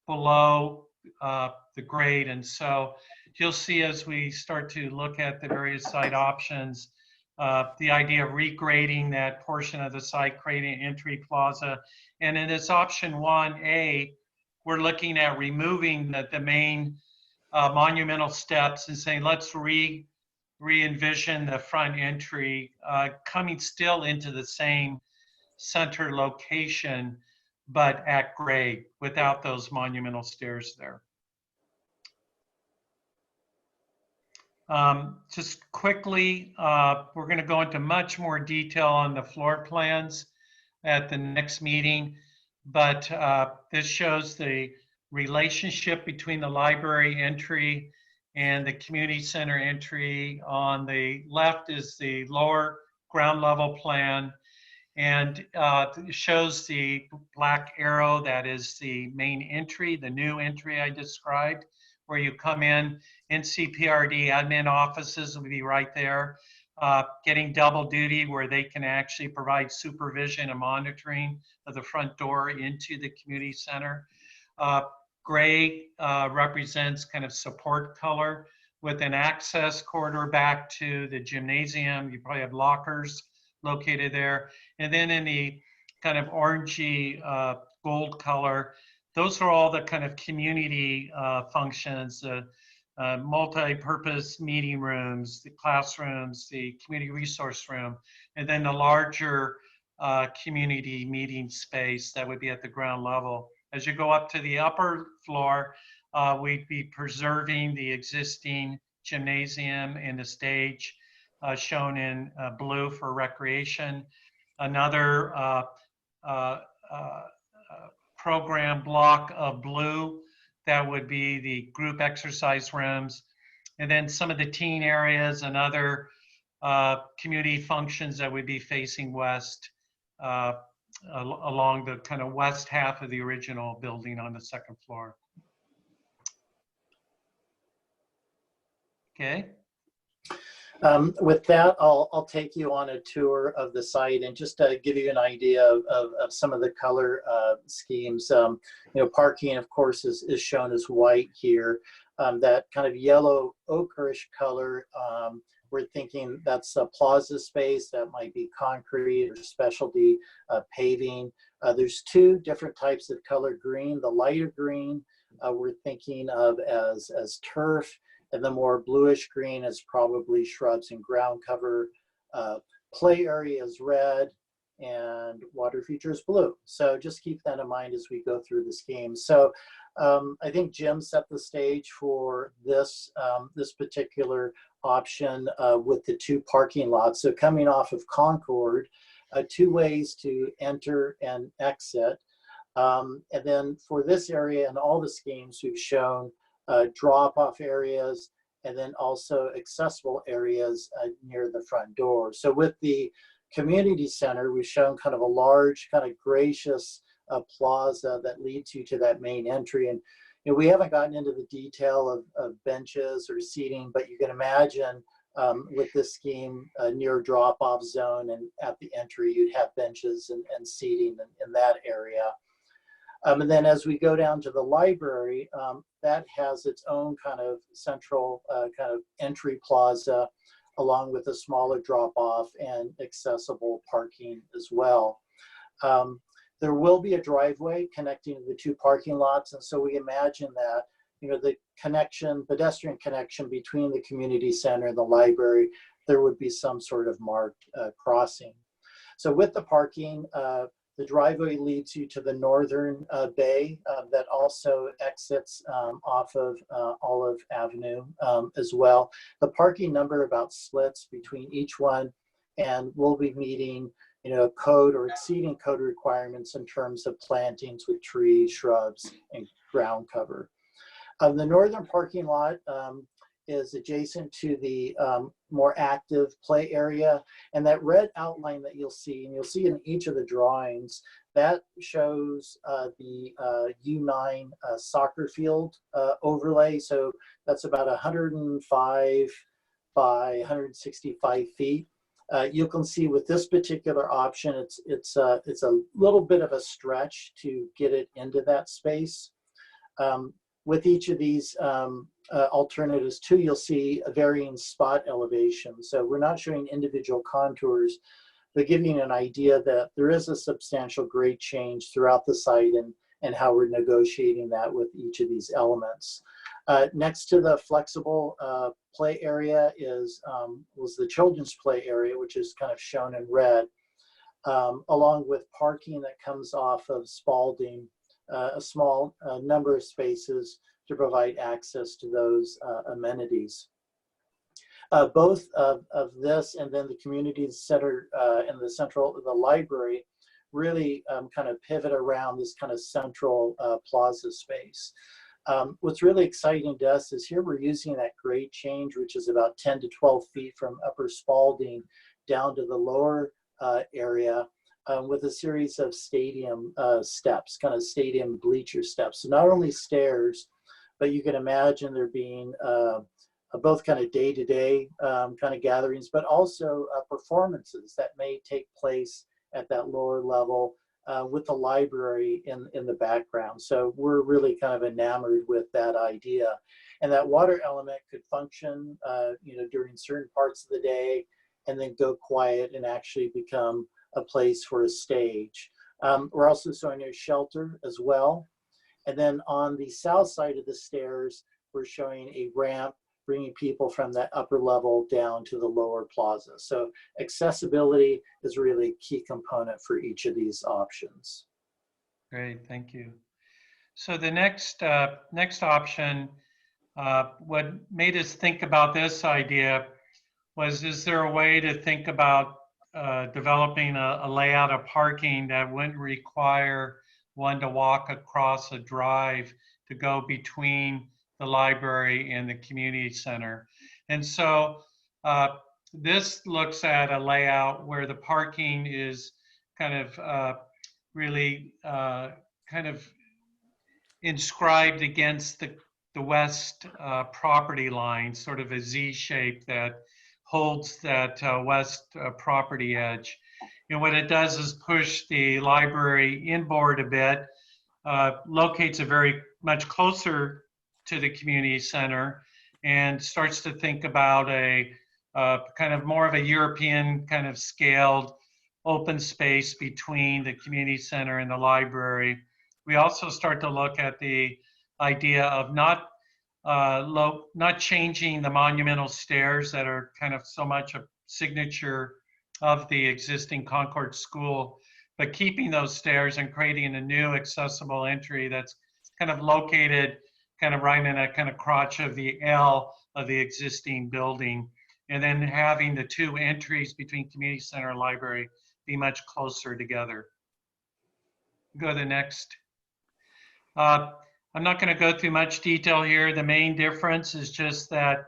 below the grade. And so you'll see as we start to look at the various site options, the idea of regrading that portion of the site, creating an entry plaza. And in this option 1A, we're looking at removing the main monumental steps and saying, let's re-envision the front entry coming still into the same center location, but at grade without those monumental stairs there. Just quickly, we're going to go into much more detail on the floor plans at the next meeting, but this shows the relationship between the library entry and the community center entry. On the left is the lower ground level plan, and it shows the black arrow that is the main entry, the new entry I described, where you come in. NCPRD admin offices will be right there, getting double duty where they can actually provide supervision and monitoring of the front door into the community center. Gray represents kind of support color with an access corridor back to the gymnasium. You probably have lockers located there. And then in the kind of orangey gold color, those are all the kind of community functions, multi-purpose meeting rooms, the classrooms, the community resource room, and then the larger community meeting space that would be at the ground level. As you go up to the upper floor, we'd be preserving the existing gymnasium and the stage shown in blue for recreation. Another program block of blue, that would be the group exercise rooms. And then some of the teen areas and other community functions that would be facing west along the kind of west half of the original building on the second floor. Okay. With that, I'll take you on a tour of the site and just give you an idea of some of the color schemes. You know, parking, of course, is shown as white here. That kind of yellow ochreish color, we're thinking that's a plaza space. That might be concrete or specialty paving. There's two different types of color green. The lighter green we're thinking of as turf, and the more bluish green is probably shrubs and ground cover. Play area is red, and water features blue. So just keep that in mind as we go through the scheme. So I think Jim set the stage for this, this particular option with the two parking lots. So coming off of Concord, two ways to enter and exit. And then for this area and all the schemes we've shown drop-off areas, and then also accessible areas near the front door. So with the community center, we've shown kind of a large, kind of gracious plaza that leads you to that main entry. And you know, we haven't gotten into the detail of benches or seating, but you can imagine with this scheme, near drop-off zone and at the entry, you'd have benches and seating in that area. And then as we go down to the library, that has its own kind of central kind of entry plaza, along with a smaller drop-off and accessible parking as well. There will be a driveway connecting the two parking lots, and so we imagine that, you know, the connection, pedestrian connection between the community center and the library, there would be some sort of marked crossing. So with the parking, the driveway leads you to the northern bay that also exits off of Olive Avenue as well. The parking number about splits between each one, and we'll be meeting, you know, code or exceeding code requirements in terms of plantings with trees, shrubs, and ground cover. The northern parking lot is adjacent to the more active play area, and that red outline that you'll see, and you'll see in each of the drawings, that shows the U9 soccer field overlay. So that's about 105 by 165 feet. You can see with this particular option, it's a little bit of a stretch to get it into that space. With each of these alternatives too, you'll see a varying spot elevation. So we're not showing individual contours, but giving you an idea that there is a substantial grade change throughout the site and how we're negotiating that with each of these elements. Next to the flexible play area was the children's play area, which is kind of shown in red, along with parking that comes off of Spalding, a small number of spaces to provide access to those amenities. both of this and then the community center and the library really kind of pivot around this kind of central plaza space. What's really exciting to us is here we're using that grade change, which is about 10 to 12 feet from Upper Spalding down to the lower area with a series of stadium steps, kind of stadium bleacher steps. So not only stairs, but you can imagine there being both kind of day-to-day kind of gatherings, but also performances that may take place at that lower level with the library in the background. So we're really kind of enamored with that idea. And that water element could function, during certain parts of the day and then go quiet and actually become a place for a stage. We're also showing a shelter as well. And then on the south side of the stairs, we're showing a ramp bringing people from that upper level down to the lower plaza. So accessibility is really a key component for each of these options. Great, thank you. So the next option, what made us think about this idea was, is there a way to think about developing a layout of parking that wouldn't require one to walk across a drive to go between the library and the community center? And so this looks at a layout where the parking is kind of really kind of inscribed against the west property line, sort of a Z shape that holds that west property edge. And what it does is push the library inboard a bit, locates it very much closer to the community center, and starts to think about a kind of more of a European kind of scaled open space between the community center and the library. We also start to look at the idea of not changing the monumental stairs that are kind of so much a signature of the existing Concord school, but keeping those stairs and creating a new accessible entry that's kind of located kind of right in a kind of crotch of the L of the existing building, and then having the two entries between community center and library be much closer together. Go to the next. I'm not going to go through much detail here. The main difference is just that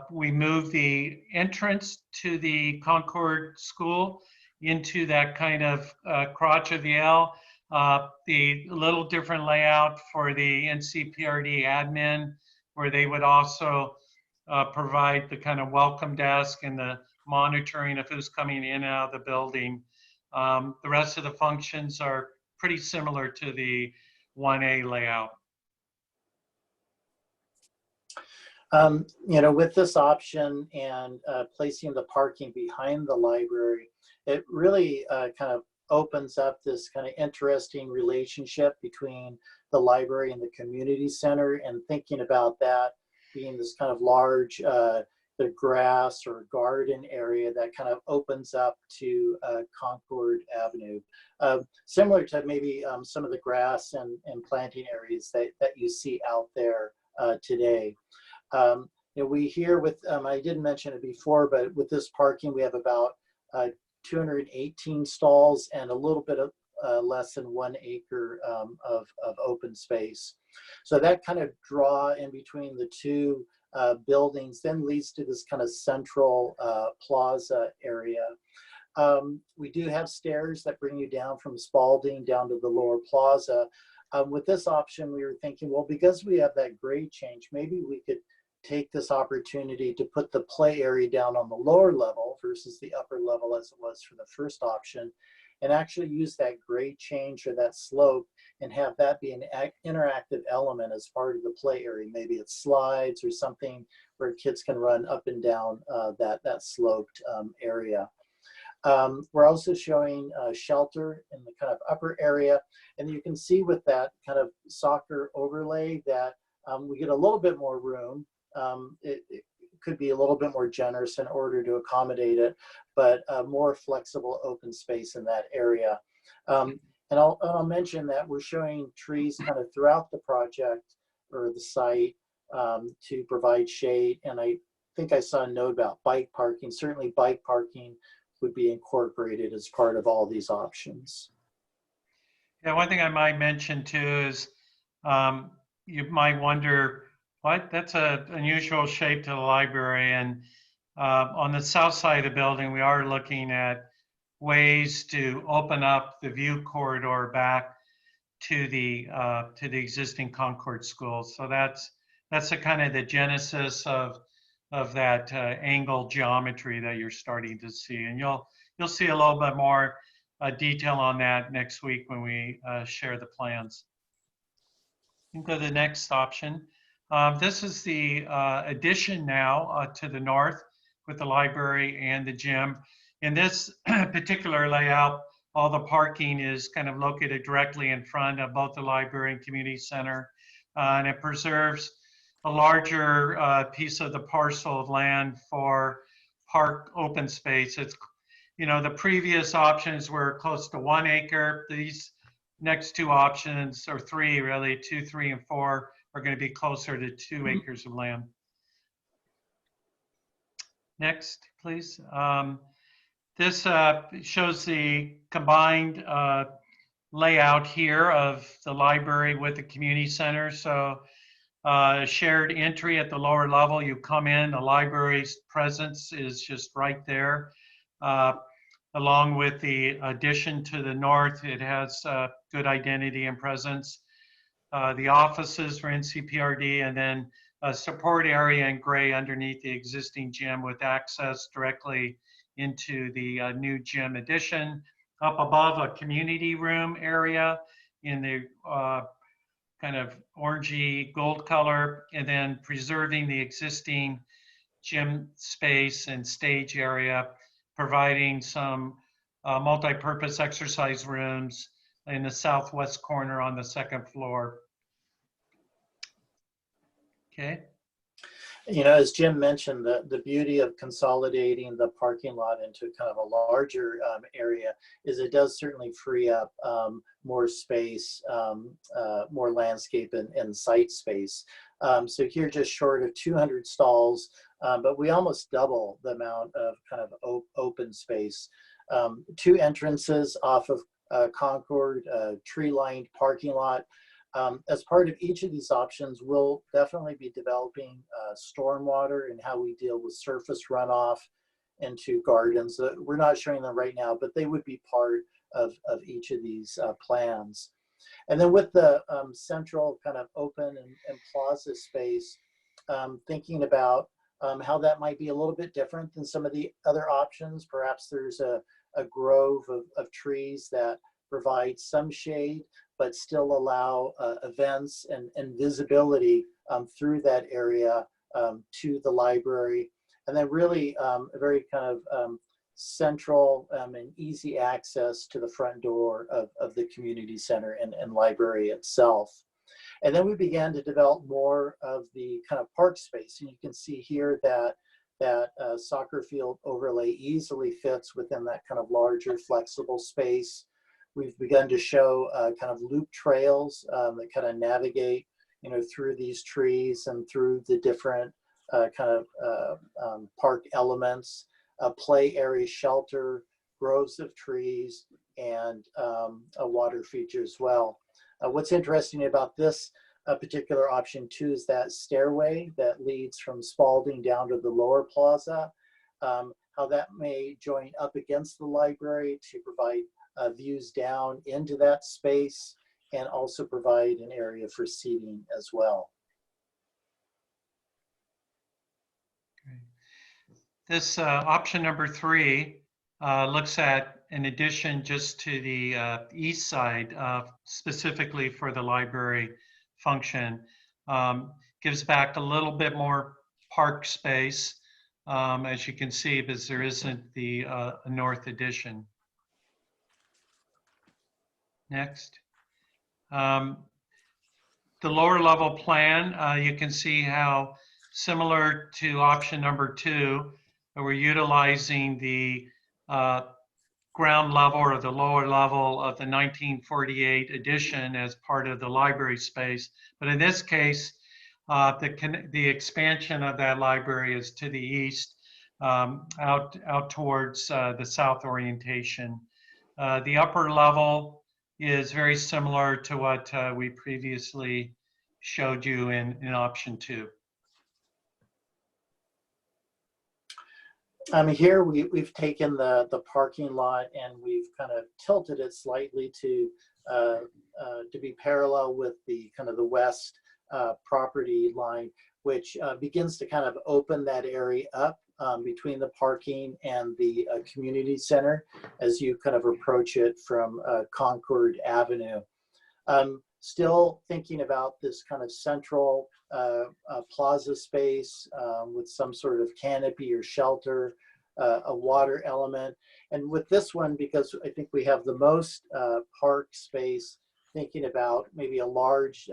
we move the entrance to the Concord school into that kind of crotch of the L. The little different layout for the NCPRD admin, where they would also provide the kind of welcome desk and the monitoring of who's coming in and out of the building. The rest of the functions are pretty similar to the 1A layout. With this option and placing the parking behind the library, it really kind of opens up this kind of interesting relationship between the library and the community center, and thinking about that being this kind of large the grass or garden area that kind of opens up to Concord Avenue. Similar to maybe some of the grass and planting areas that you see out there today. We here with, I didn't mention it before, but with this parking, we have about 218 stalls and a little bit of less than 1 acre of open space. So that kind of draw in between the two buildings then leads to this kind of central plaza area. We do have stairs that bring you down from Spalding down to the lower plaza. With this option, we were thinking, well, because we have that grade change, maybe we could take this opportunity to put the play area down on the lower level versus the upper level as it was for the first option, and actually use that grade change or that slope and have that be an interactive element as part of the play area. Maybe it's slides or something where kids can run up and down that sloped area. We're also showing shelter in the kind of upper area, and you can see with that kind of soccer overlay that we get a little bit more room. It could be a little bit more generous in order to accommodate it, but more flexible open space in that area. And I'll mention that we're showing trees kind of throughout the project or the site to provide shade. And I think I saw a note about bike parking. Certainly bike parking would be incorporated as part of all these options. Yeah, one thing I might mention too is you might wonder, what? That's an unusual shape to the library. And on the south side of the building, we are looking at ways to open up the view corridor back to the existing Concord school. So that's the kind of the genesis of that angle geometry that you're starting to see, and you'll see a little bit more detail on that next week when we share the plans. You can go to the next option. This is the addition now to the north with the library and the gym. In this particular layout, all the parking is kind of located directly in front of both the library and community center, and it preserves a larger piece of the parcel of land for park open space. It's, you know, the previous options were close to 1 acre. These next two options, or three really, 2, 3, and 4, are going to be closer to 2 acres of land. Next, please. This shows the combined layout here of the library with the community center. So shared entry at the lower level, you come in, the library's presence is just right there. Along with the addition to the north, it has good identity and presence. The offices for NCPRD, and then a support area in gray underneath the existing gym with access directly into the new gym addition. Up above, a community room area in the kind of orangey gold color, and then preserving the existing gym space and stage area, providing some multi-purpose exercise rooms in the southwest corner on the second floor. Okay. You know, as Jim mentioned, the beauty of consolidating the parking lot into kind of a larger area is it does certainly free up more space, more landscape and site space. So here just short of 200 stalls, but we almost double the amount of kind of open space. 2 entrances off of Concord, tree-lined parking lot. As part of each of these options, we'll definitely be developing stormwater and how we deal with surface runoff into gardens. We're not showing them right now, but they would be part of each of these plans. And then with the central kind of open and plaza space, thinking about how that might be a little bit different than some of the other options. Perhaps there's a grove of trees that provide some shade, but still allow events and visibility through that area to the library. And then really a very kind of central and easy access to the front door of the community center and library itself. And then we began to develop more of the kind of park space. And you can see here that soccer field overlay easily fits within that kind of larger flexible space. We've begun to show kind of loop trails that kind of navigate, you know, through these trees and through the different kind of park elements, play area shelter, groves of trees, and a water feature as well. What's interesting about this particular option too is that stairway that leads from Spalding down to the lower plaza, how that may join up against the library to provide views down into that space and also provide an area for seating as well. This option number 3 looks at an addition just to the east side, specifically for the library function. Gives back a little bit more park space, as you can see, because there isn't the north addition. Next. The lower level plan, you can see how similar to option number 2, we're utilizing the ground level or the lower level of the 1948 addition as part of the library space. But in this case, The expansion of that library is to the east, out towards the south orientation. The upper level is very similar to what we previously showed you in option 2. Here we've taken the parking lot and we've kind of tilted it slightly to be parallel with the kind of the west property line, which begins to kind of open that area up between the parking and the community center as you kind of approach it from Concord Avenue. Still thinking about this kind of central plaza space with some sort of canopy or shelter, a water element. And with this one, because I think we have the most park space, thinking about maybe a large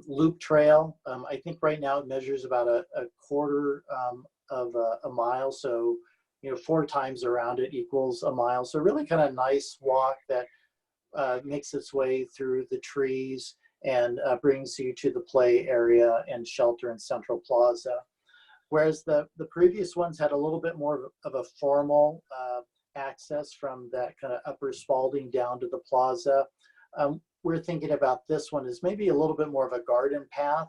loop trail. I think right now it measures about a quarter of a mile. So, 4 times around it equals a mile. So really kind of nice walk that makes its way through the trees and brings you to the play area and shelter in Central Plaza. Whereas the previous ones had a little bit more of a formal access from that kind of upper Spalding down to the plaza. We're thinking about this one as maybe a little bit more of a garden path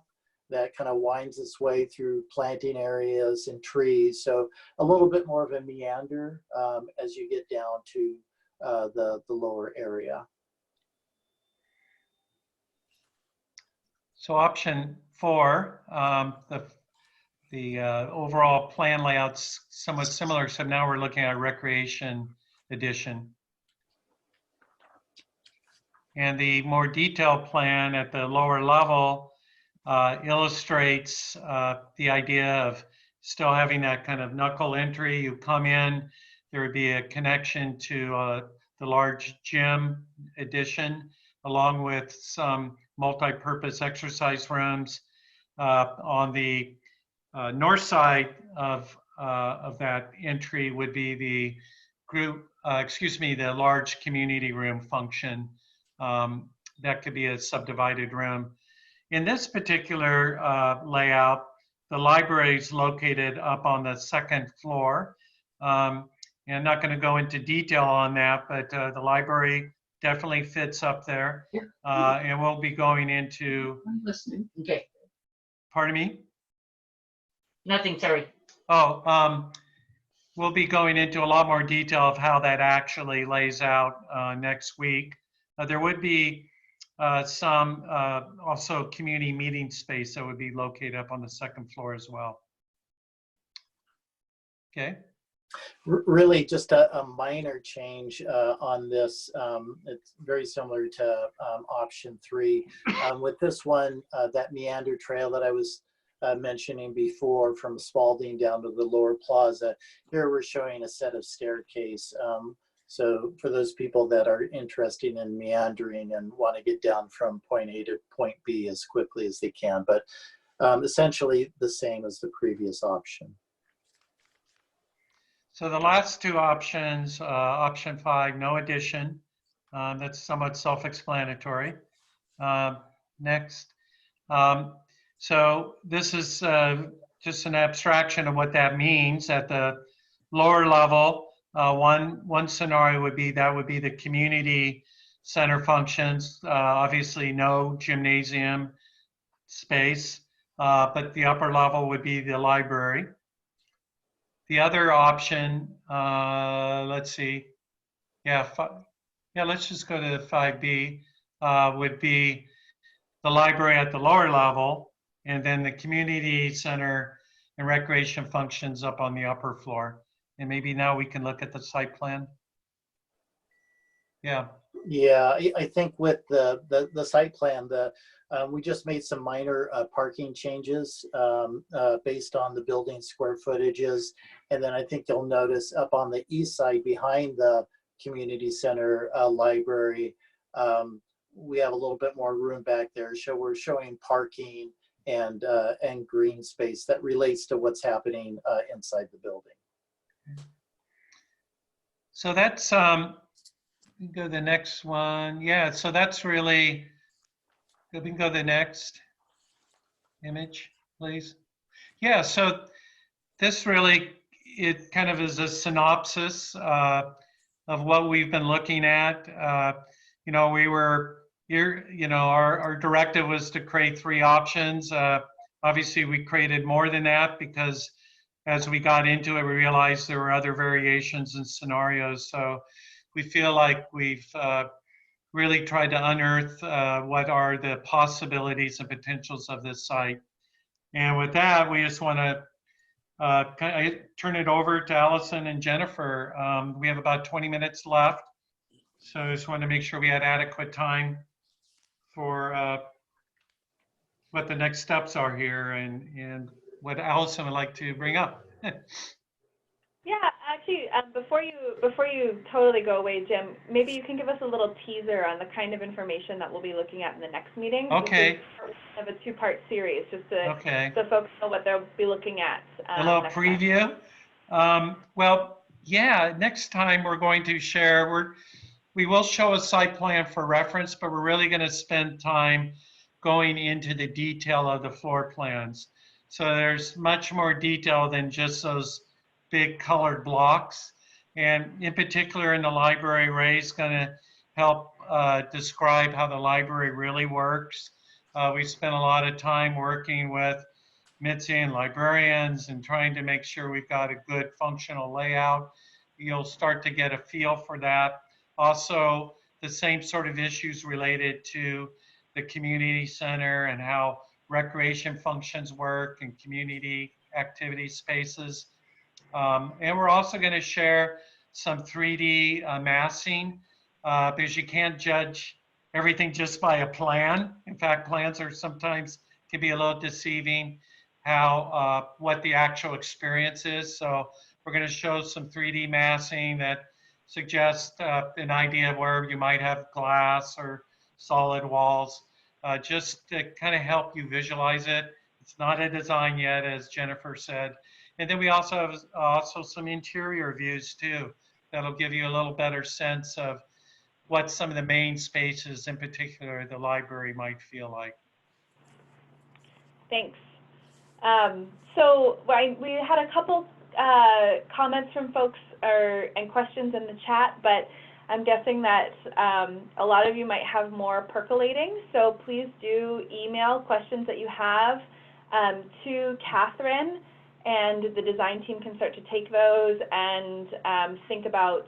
that kind of winds its way through planting areas and trees. So a little bit more of a meander as you get down to the lower area. So option 4, the overall plan layout's somewhat similar, so now we're looking at a recreation edition. And the more detailed plan at the lower level illustrates the idea of still having that kind of knuckle entry. You come in, there would be a connection to the large gym addition, along with some multi-purpose exercise rooms. On the north side of that entry would be the the large community room function. That could be a subdivided room. In this particular layout, the library is located up on the 2nd floor. And I'm not going to go into detail on that, but the library definitely fits up there. And we'll be going into... I'm listening. Okay. Pardon me? Nothing, sorry. Oh, we'll be going into a lot more detail of how that actually lays out next week. There would be some also community meeting space that would be located up on the 2nd floor as well. Okay. Really just a minor change on this. It's very similar to option 3. With this one, that meander trail that I was mentioning before from Spalding down to the lower plaza, here we're showing a set of staircase. So for those people that are interested in meandering and want to get down from point A to point B as quickly as they can, but essentially the same as the previous option. So the last 2 options, option 5, no addition. That's somewhat self-explanatory. Next. So this is just an abstraction of what that means. At the lower level, one scenario would be the community center functions. Obviously no gymnasium space, but the upper level would be the library. The other option, let's see, let's just go to 5B, would be the library at the lower level, and then the community center and recreation functions up on the upper floor. And maybe now we can look at the site plan. Yeah. Yeah, I think with the site plan, we just made some minor parking changes based on the building square footages. And then I think you'll notice up on the east side behind the community center library, we have a little bit more room back there. So we're showing parking and green space that relates to what's happening inside the building. So that's, go to the next one. Yeah, so that's really, we can go to the next. image, please. Yeah, so this really, it kind of is a synopsis of what we've been looking at. You know, we were here, you know, our directive was to create 3 options. Obviously, we created more than that because as we got into it, we realized there were other variations and scenarios. So we feel like we've really tried to unearth what are the possibilities and potentials of this site. And with that, we just want to I turn it over to Allison and Jennifer. We have about 20 minutes left. So I just wanted to make sure we had adequate time for what the next steps are here and what Allison would like to bring up. Yeah, actually, before you totally go away, Jim, maybe you can give us a little teaser on the kind of information that we'll be looking at in the next meeting. Okay. This is kind of a 2-part series, just to Okay. so folks know what they'll be looking at. A little next preview. Well, yeah, next time we're going to share, we will show a site plan for reference, but we're really going to spend time going into the detail of the floor plans. So there's much more detail than just those big colored blocks. And in particular in the library, Ray's going to help describe how the library really works. We spent a lot of time working with Mitzi and librarians and trying to make sure we've got a good functional layout. You'll start to get a feel for that. Also, the same sort of issues related to the community center and how recreation functions work and community activity spaces. And we're also going to share some 3D massing because you can't judge everything just by a plan. In fact, plans are sometimes can be a little deceiving how what the actual experience is. So we're going to show some 3D massing that suggests an idea of where you might have glass or solid walls, just to kind of help you visualize it. It's not a design yet, as Jennifer said. And then we also have some interior views too. That'll give you a little better sense of what some of the main spaces, in particular the library, might feel like. Thanks. So we had a couple comments from folks and questions in the chat, but I'm guessing that a lot of you might have more percolating. So please do email questions that you have to Catherine, and the design team can start to take those and think about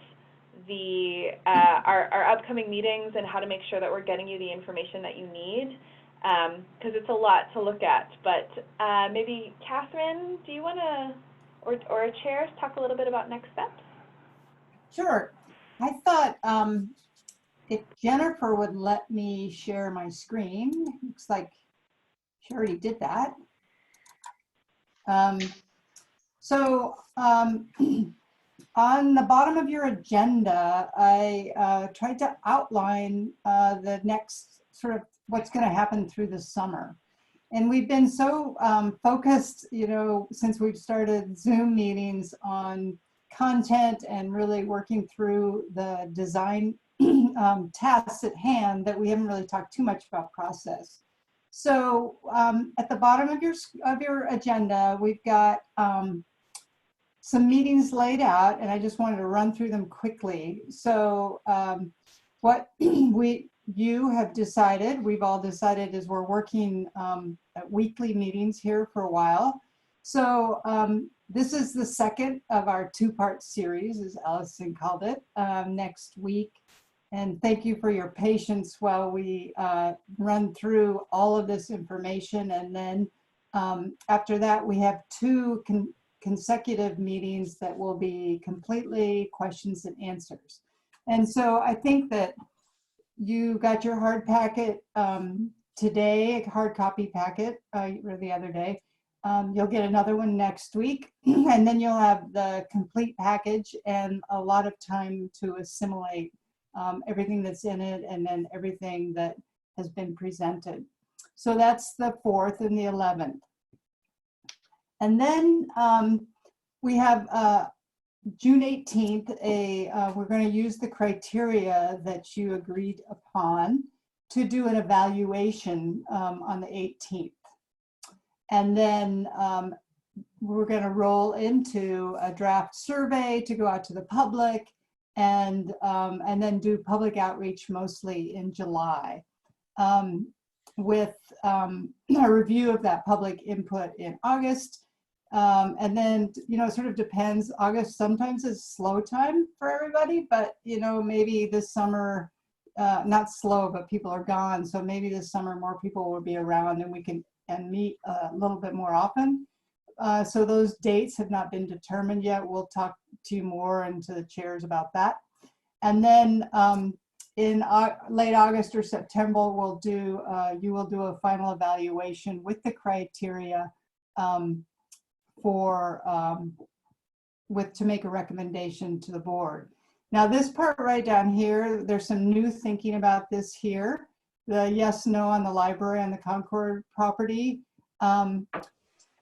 our upcoming meetings and how to make sure that we're getting you the information that you need, because it's a lot to look at. But maybe Catherine, do you want to, or a chair, talk a little bit about next steps? Sure. I thought if Jennifer would let me share my screen. Looks like she already did that. On the bottom of your agenda, I tried to outline the next sort of what's going to happen through the summer. And we've been so focused, you know, since we've started Zoom meetings on content and really working through the design tasks at hand that we haven't really talked too much about process. So at the bottom of your agenda, we've got some meetings laid out, and I just wanted to run through them quickly. So what you have decided, we've all decided, is we're working at weekly meetings here for a while. So this is the second of our 2-part series, as Allison called it, next week. And thank you for your patience while we run through all of this information. And then after that, we have 2 consecutive meetings that will be completely questions and answers. And so I think that you got your hard packet today, a hard copy packet, or the other day. You'll get another one next week, and then you'll have the complete package and a lot of time to assimilate everything that's in it and then everything that has been presented. So that's the 4th and the 11th. And then we have June 18th, we're going to use the criteria that you agreed upon to do an evaluation on the 18th. And then we're going to roll into a draft survey to go out to the public, and then do public outreach mostly in July, with a review of that public input in August. And then, sort of depends. August sometimes is slow time for everybody, but, maybe this summer, not slow, but people are gone. So maybe this summer more people will be around and we can meet a little bit more often. So those dates have not been determined yet. We'll talk to you more and to the chairs about that. And then in late August or September, you will do a final evaluation with the criteria to make a recommendation to the board. Now this part right down here, there's some new thinking about this here. The yes, no on the library on the Concord property.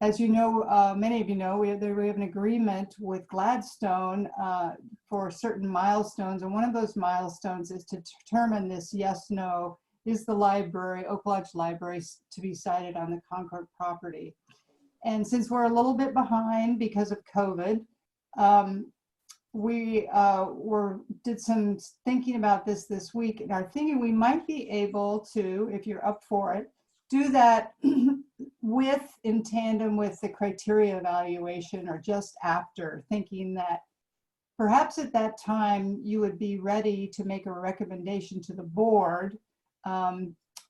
As you know, many of you know, we have an agreement with Gladstone for certain milestones. And one of those milestones is to determine this yes, no, is the library, Oak Lodge Library, to be sited on the Concord property. And since we're a little bit behind because of COVID, we did some thinking about this week and are thinking we might be able to, if you're up for it, do that in tandem with the criteria evaluation or just after, thinking that perhaps at that time you would be ready to make a recommendation to the board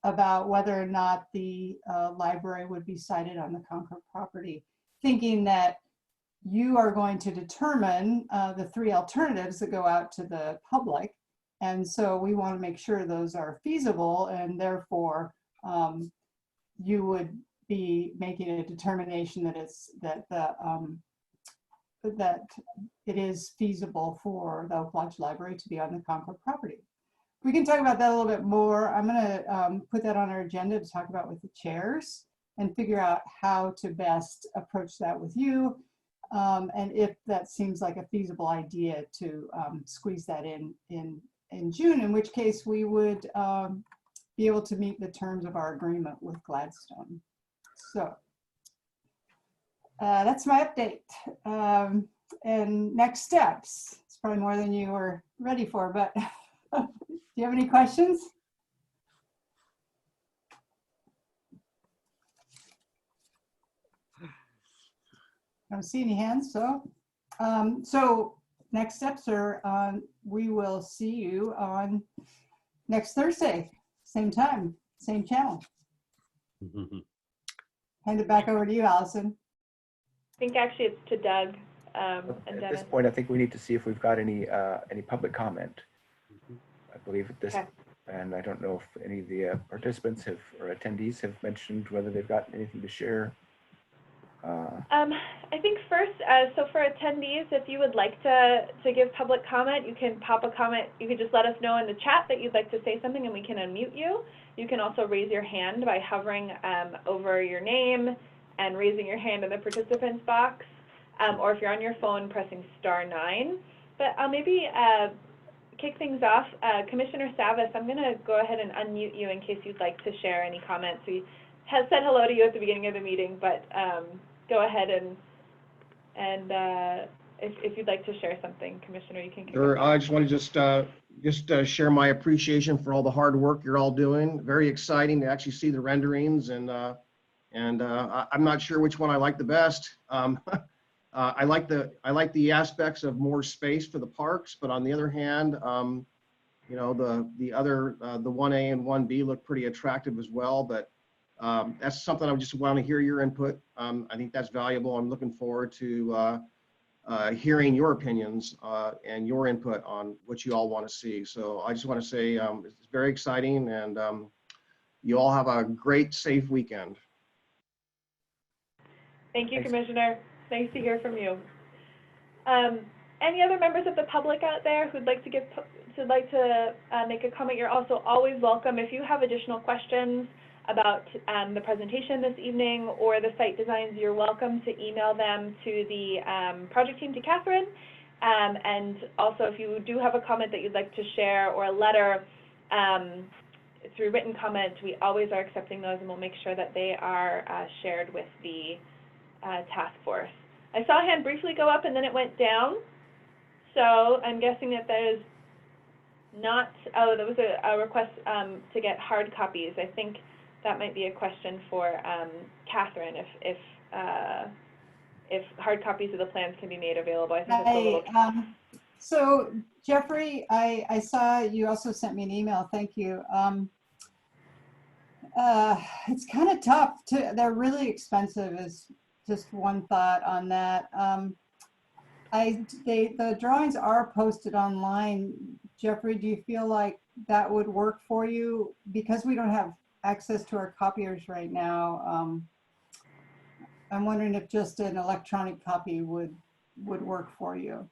about whether or not the library would be sited on the Concord property, thinking that you are going to determine the 3 alternatives that go out to the public. And so we want to make sure those are feasible, and therefore you would be making a determination that it is feasible for the Oak Lodge Library to be on the Concord property. We can talk about that a little bit more. I'm going to put that on our agenda to talk about with the chairs and figure out how to best approach that with you. And if that seems like a feasible idea to squeeze that in June, in which case we would be able to meet the terms of our agreement with Gladstone. So that's my update. And next steps, it's probably more than you were ready for, but do you have any questions? I don't see any hands, so next steps are we will see you on next Thursday, same time, same channel. Hand it back over to you, Allison. I think actually it's to Doug and At Dennis. this point, I think we need to see if we've got any public comment. I believe at this, and I don't know if any of the participants or attendees have mentioned whether they've got anything to share. I think first, so for attendees, if you would like to give public comment, you can pop a comment. You can just let us know in the chat that you'd like to say something and we can unmute you. You can also raise your hand by hovering over your name and raising your hand in the participants box, or if you're on your phone, pressing *9. But I'll maybe kick things off. Commissioner Savas, I'm going to go ahead and unmute you in case you'd like to share any comments. We had said hello to you at the beginning of the meeting, but go ahead and if you'd like to share something, Commissioner, you can. Sure. I just want to just share my appreciation for all the hard work you're all doing. Very exciting to actually see the renderings, and I'm not sure which one I like the best. I like the aspects of more space for the parks, but on the other hand, you know, the 1A and 1B look pretty attractive as well. But that's something I just want to hear your input. I think that's valuable. I'm looking forward to hearing your opinions and your input on what you all want to see. So I just want to say it's very exciting, and you all have a great, safe weekend. Thank you, Commissioner. Nice to hear from you. Any other members of the public out there who'd like to make a comment? You're also always welcome. If you have additional questions about the presentation this evening or the site designs, you're welcome to email them to the project team, to Catherine. And also, if you do have a comment that you'd like to share or a letter, through written comment, we always are accepting those, and we'll make sure that they are shared with the task force. I saw a hand briefly go up and then it went down. So I'm guessing that there's not, oh, there was a request to get hard copies. I think that might be a question for Catherine, if hard copies of the plans can be made available. I think that's a little... So Jeffrey, I saw you also sent me an email. Thank you. It's kind of tough they're really expensive is just one thought on that. The drawings are posted online. Jeffrey, do you feel like that would work for you? Because we don't have access to our copiers right now. I'm wondering if just an electronic copy would work for you.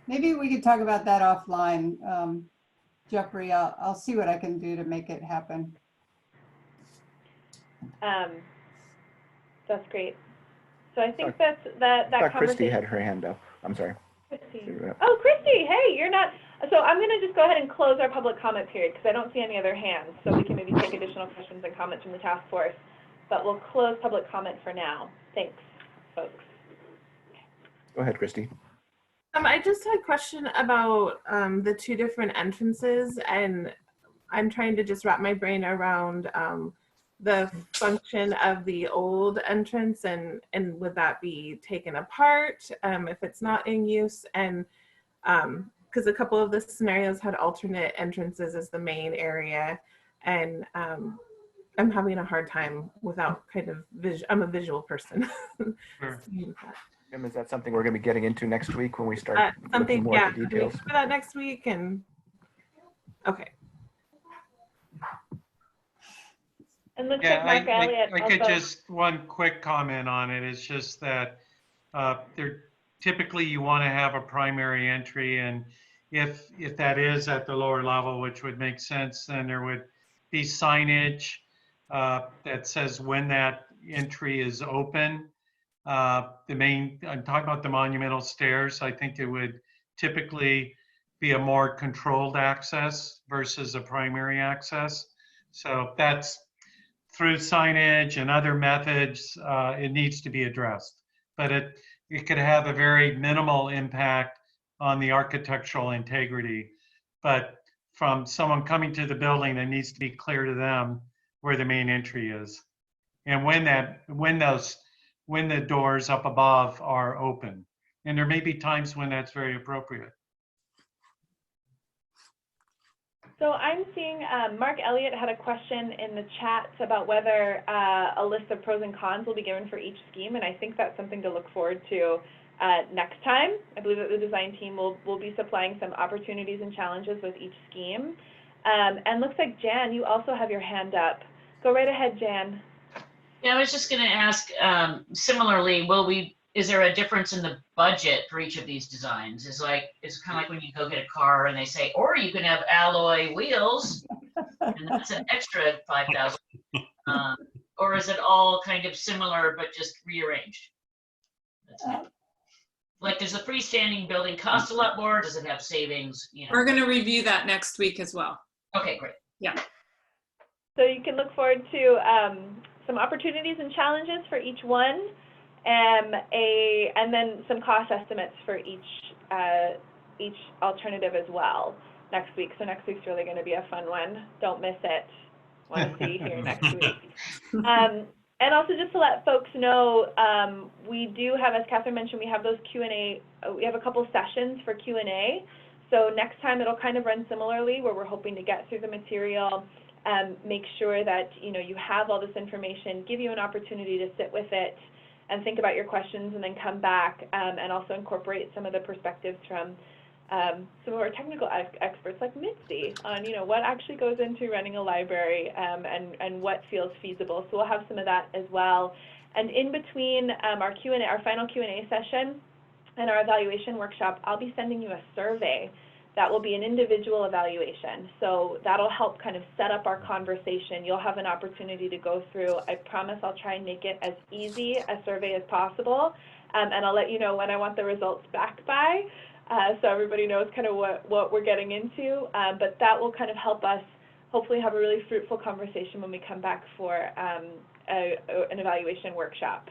Maybe we could talk about that offline. Jeffrey, I'll see what I can do to make it happen. That's great. So I think that conversation. Christy had her hand up. I'm sorry. Christy. Oh, Christy, hey, you're not. So I'm going to just go ahead and close our public comment period because I don't see any other hands. So we can maybe take additional questions and comments from the task force. But we'll close public comment for now. Thanks, folks. Go ahead, Christy. I just had a question about the two different entrances, and I'm trying to just wrap my brain around the function of the old entrance, and would that be taken apart if it's not in use? And because a couple of the scenarios had alternate entrances as the main area, and I'm having a hard time without kind of I'm a visual person. Sure. Jim, is that something we're going to be getting into next week when we start looking more at the details? For that next week, and okay. And looks Yeah, like Mark Elliott I could just one quick comment on it. It's just that typically you want to have a primary entry, and if that is at the lower level, which would make sense, then there would be signage that says when that entry is open. I'm talking about the monumental stairs. I think it would typically be a more controlled access versus a primary access. So that's through signage and other methods, it needs to be addressed. But it could have a very minimal impact on the architectural integrity. But from someone coming to the building, it needs to be clear to them where the main entry is. And when the doors up above are open. And there may be times when that's very appropriate. So I'm seeing Mark Elliott had a question in the chat about whether a list of pros and cons will be given for each scheme, and I think that's something to look forward to next time. I believe that the design team will be supplying some opportunities and challenges with each scheme. And looks like Jan, you also have your hand up. Go right ahead, Jan. Yeah, I was just going to ask, similarly, is there a difference in the budget for each of these designs? It's kind of like when you go get a car and they say, or you can have alloy wheels, and that's an extra $5,000. Or is it all kind of similar but just rearranged? Like, does the freestanding building cost a lot more? Does it have savings? You know? We're going to review that next week as well. Okay, great. Yeah. So you can look forward to some opportunities and challenges for each one, and then some cost estimates for each alternative as well next week. So next week's really going to be a fun one. Don't miss it. Want to see you here next week. And also just to let folks know, we do have, as Catherine mentioned, we have those Q&A. We have a couple sessions for Q&A. So next time it'll kind of run similarly, where we're hoping to get through the material, make sure that you have all this information, give you an opportunity to sit with it and think about your questions, and then come back and also incorporate some of the perspectives from some of our technical experts like Mitzi on what actually goes into running a library and what feels feasible. So we'll have some of that as well. And in between our Q&A, our final Q&A session and our evaluation workshop, I'll be sending you a survey. That will be an individual evaluation. So that'll help kind of set up our conversation. You'll have an opportunity to go through. I promise I'll try and make it as easy a survey as possible. And I'll let you know when I want the results back by, so everybody knows kind of what we're getting into. But that will kind of help us hopefully have a really fruitful conversation when we come back for an evaluation workshop.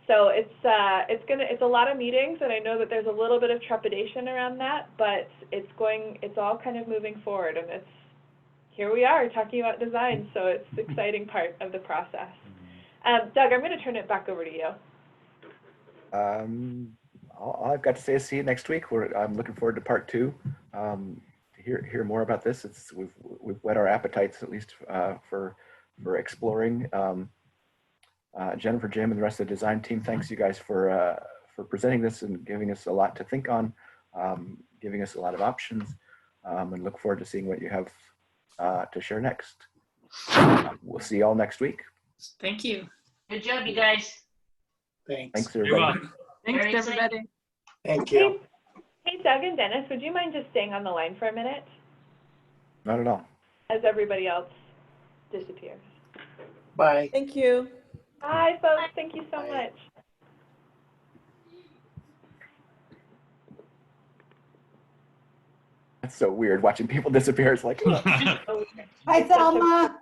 So it's a lot of meetings, and I know that there's a little bit of trepidation around that, but it's all kind of moving forward, and here we are talking about design, so it's the exciting part of the process. Doug, I'm going to turn it back over to you. All I've got to say is see you next week. I'm looking forward to part 2. To hear more about this. We've whet our appetites, at least for exploring. Jennifer, Jim, and the rest of the design team, thanks you guys for presenting this and giving us a lot to think on, giving us a lot of options, and look forward to seeing what you have to share next. We'll see you all next week. Thank you. Good job, you guys. Thanks everybody. Thanks, Very exciting. everybody. Thank you. Hey, Doug and Dennis, would you mind just staying on the line for a minute Not at all. as everybody else disappears? Bye. Thank you. Bye, folks. Thank you so Bye. much. It's so weird watching people disappear. It's like, Hi, Thelma.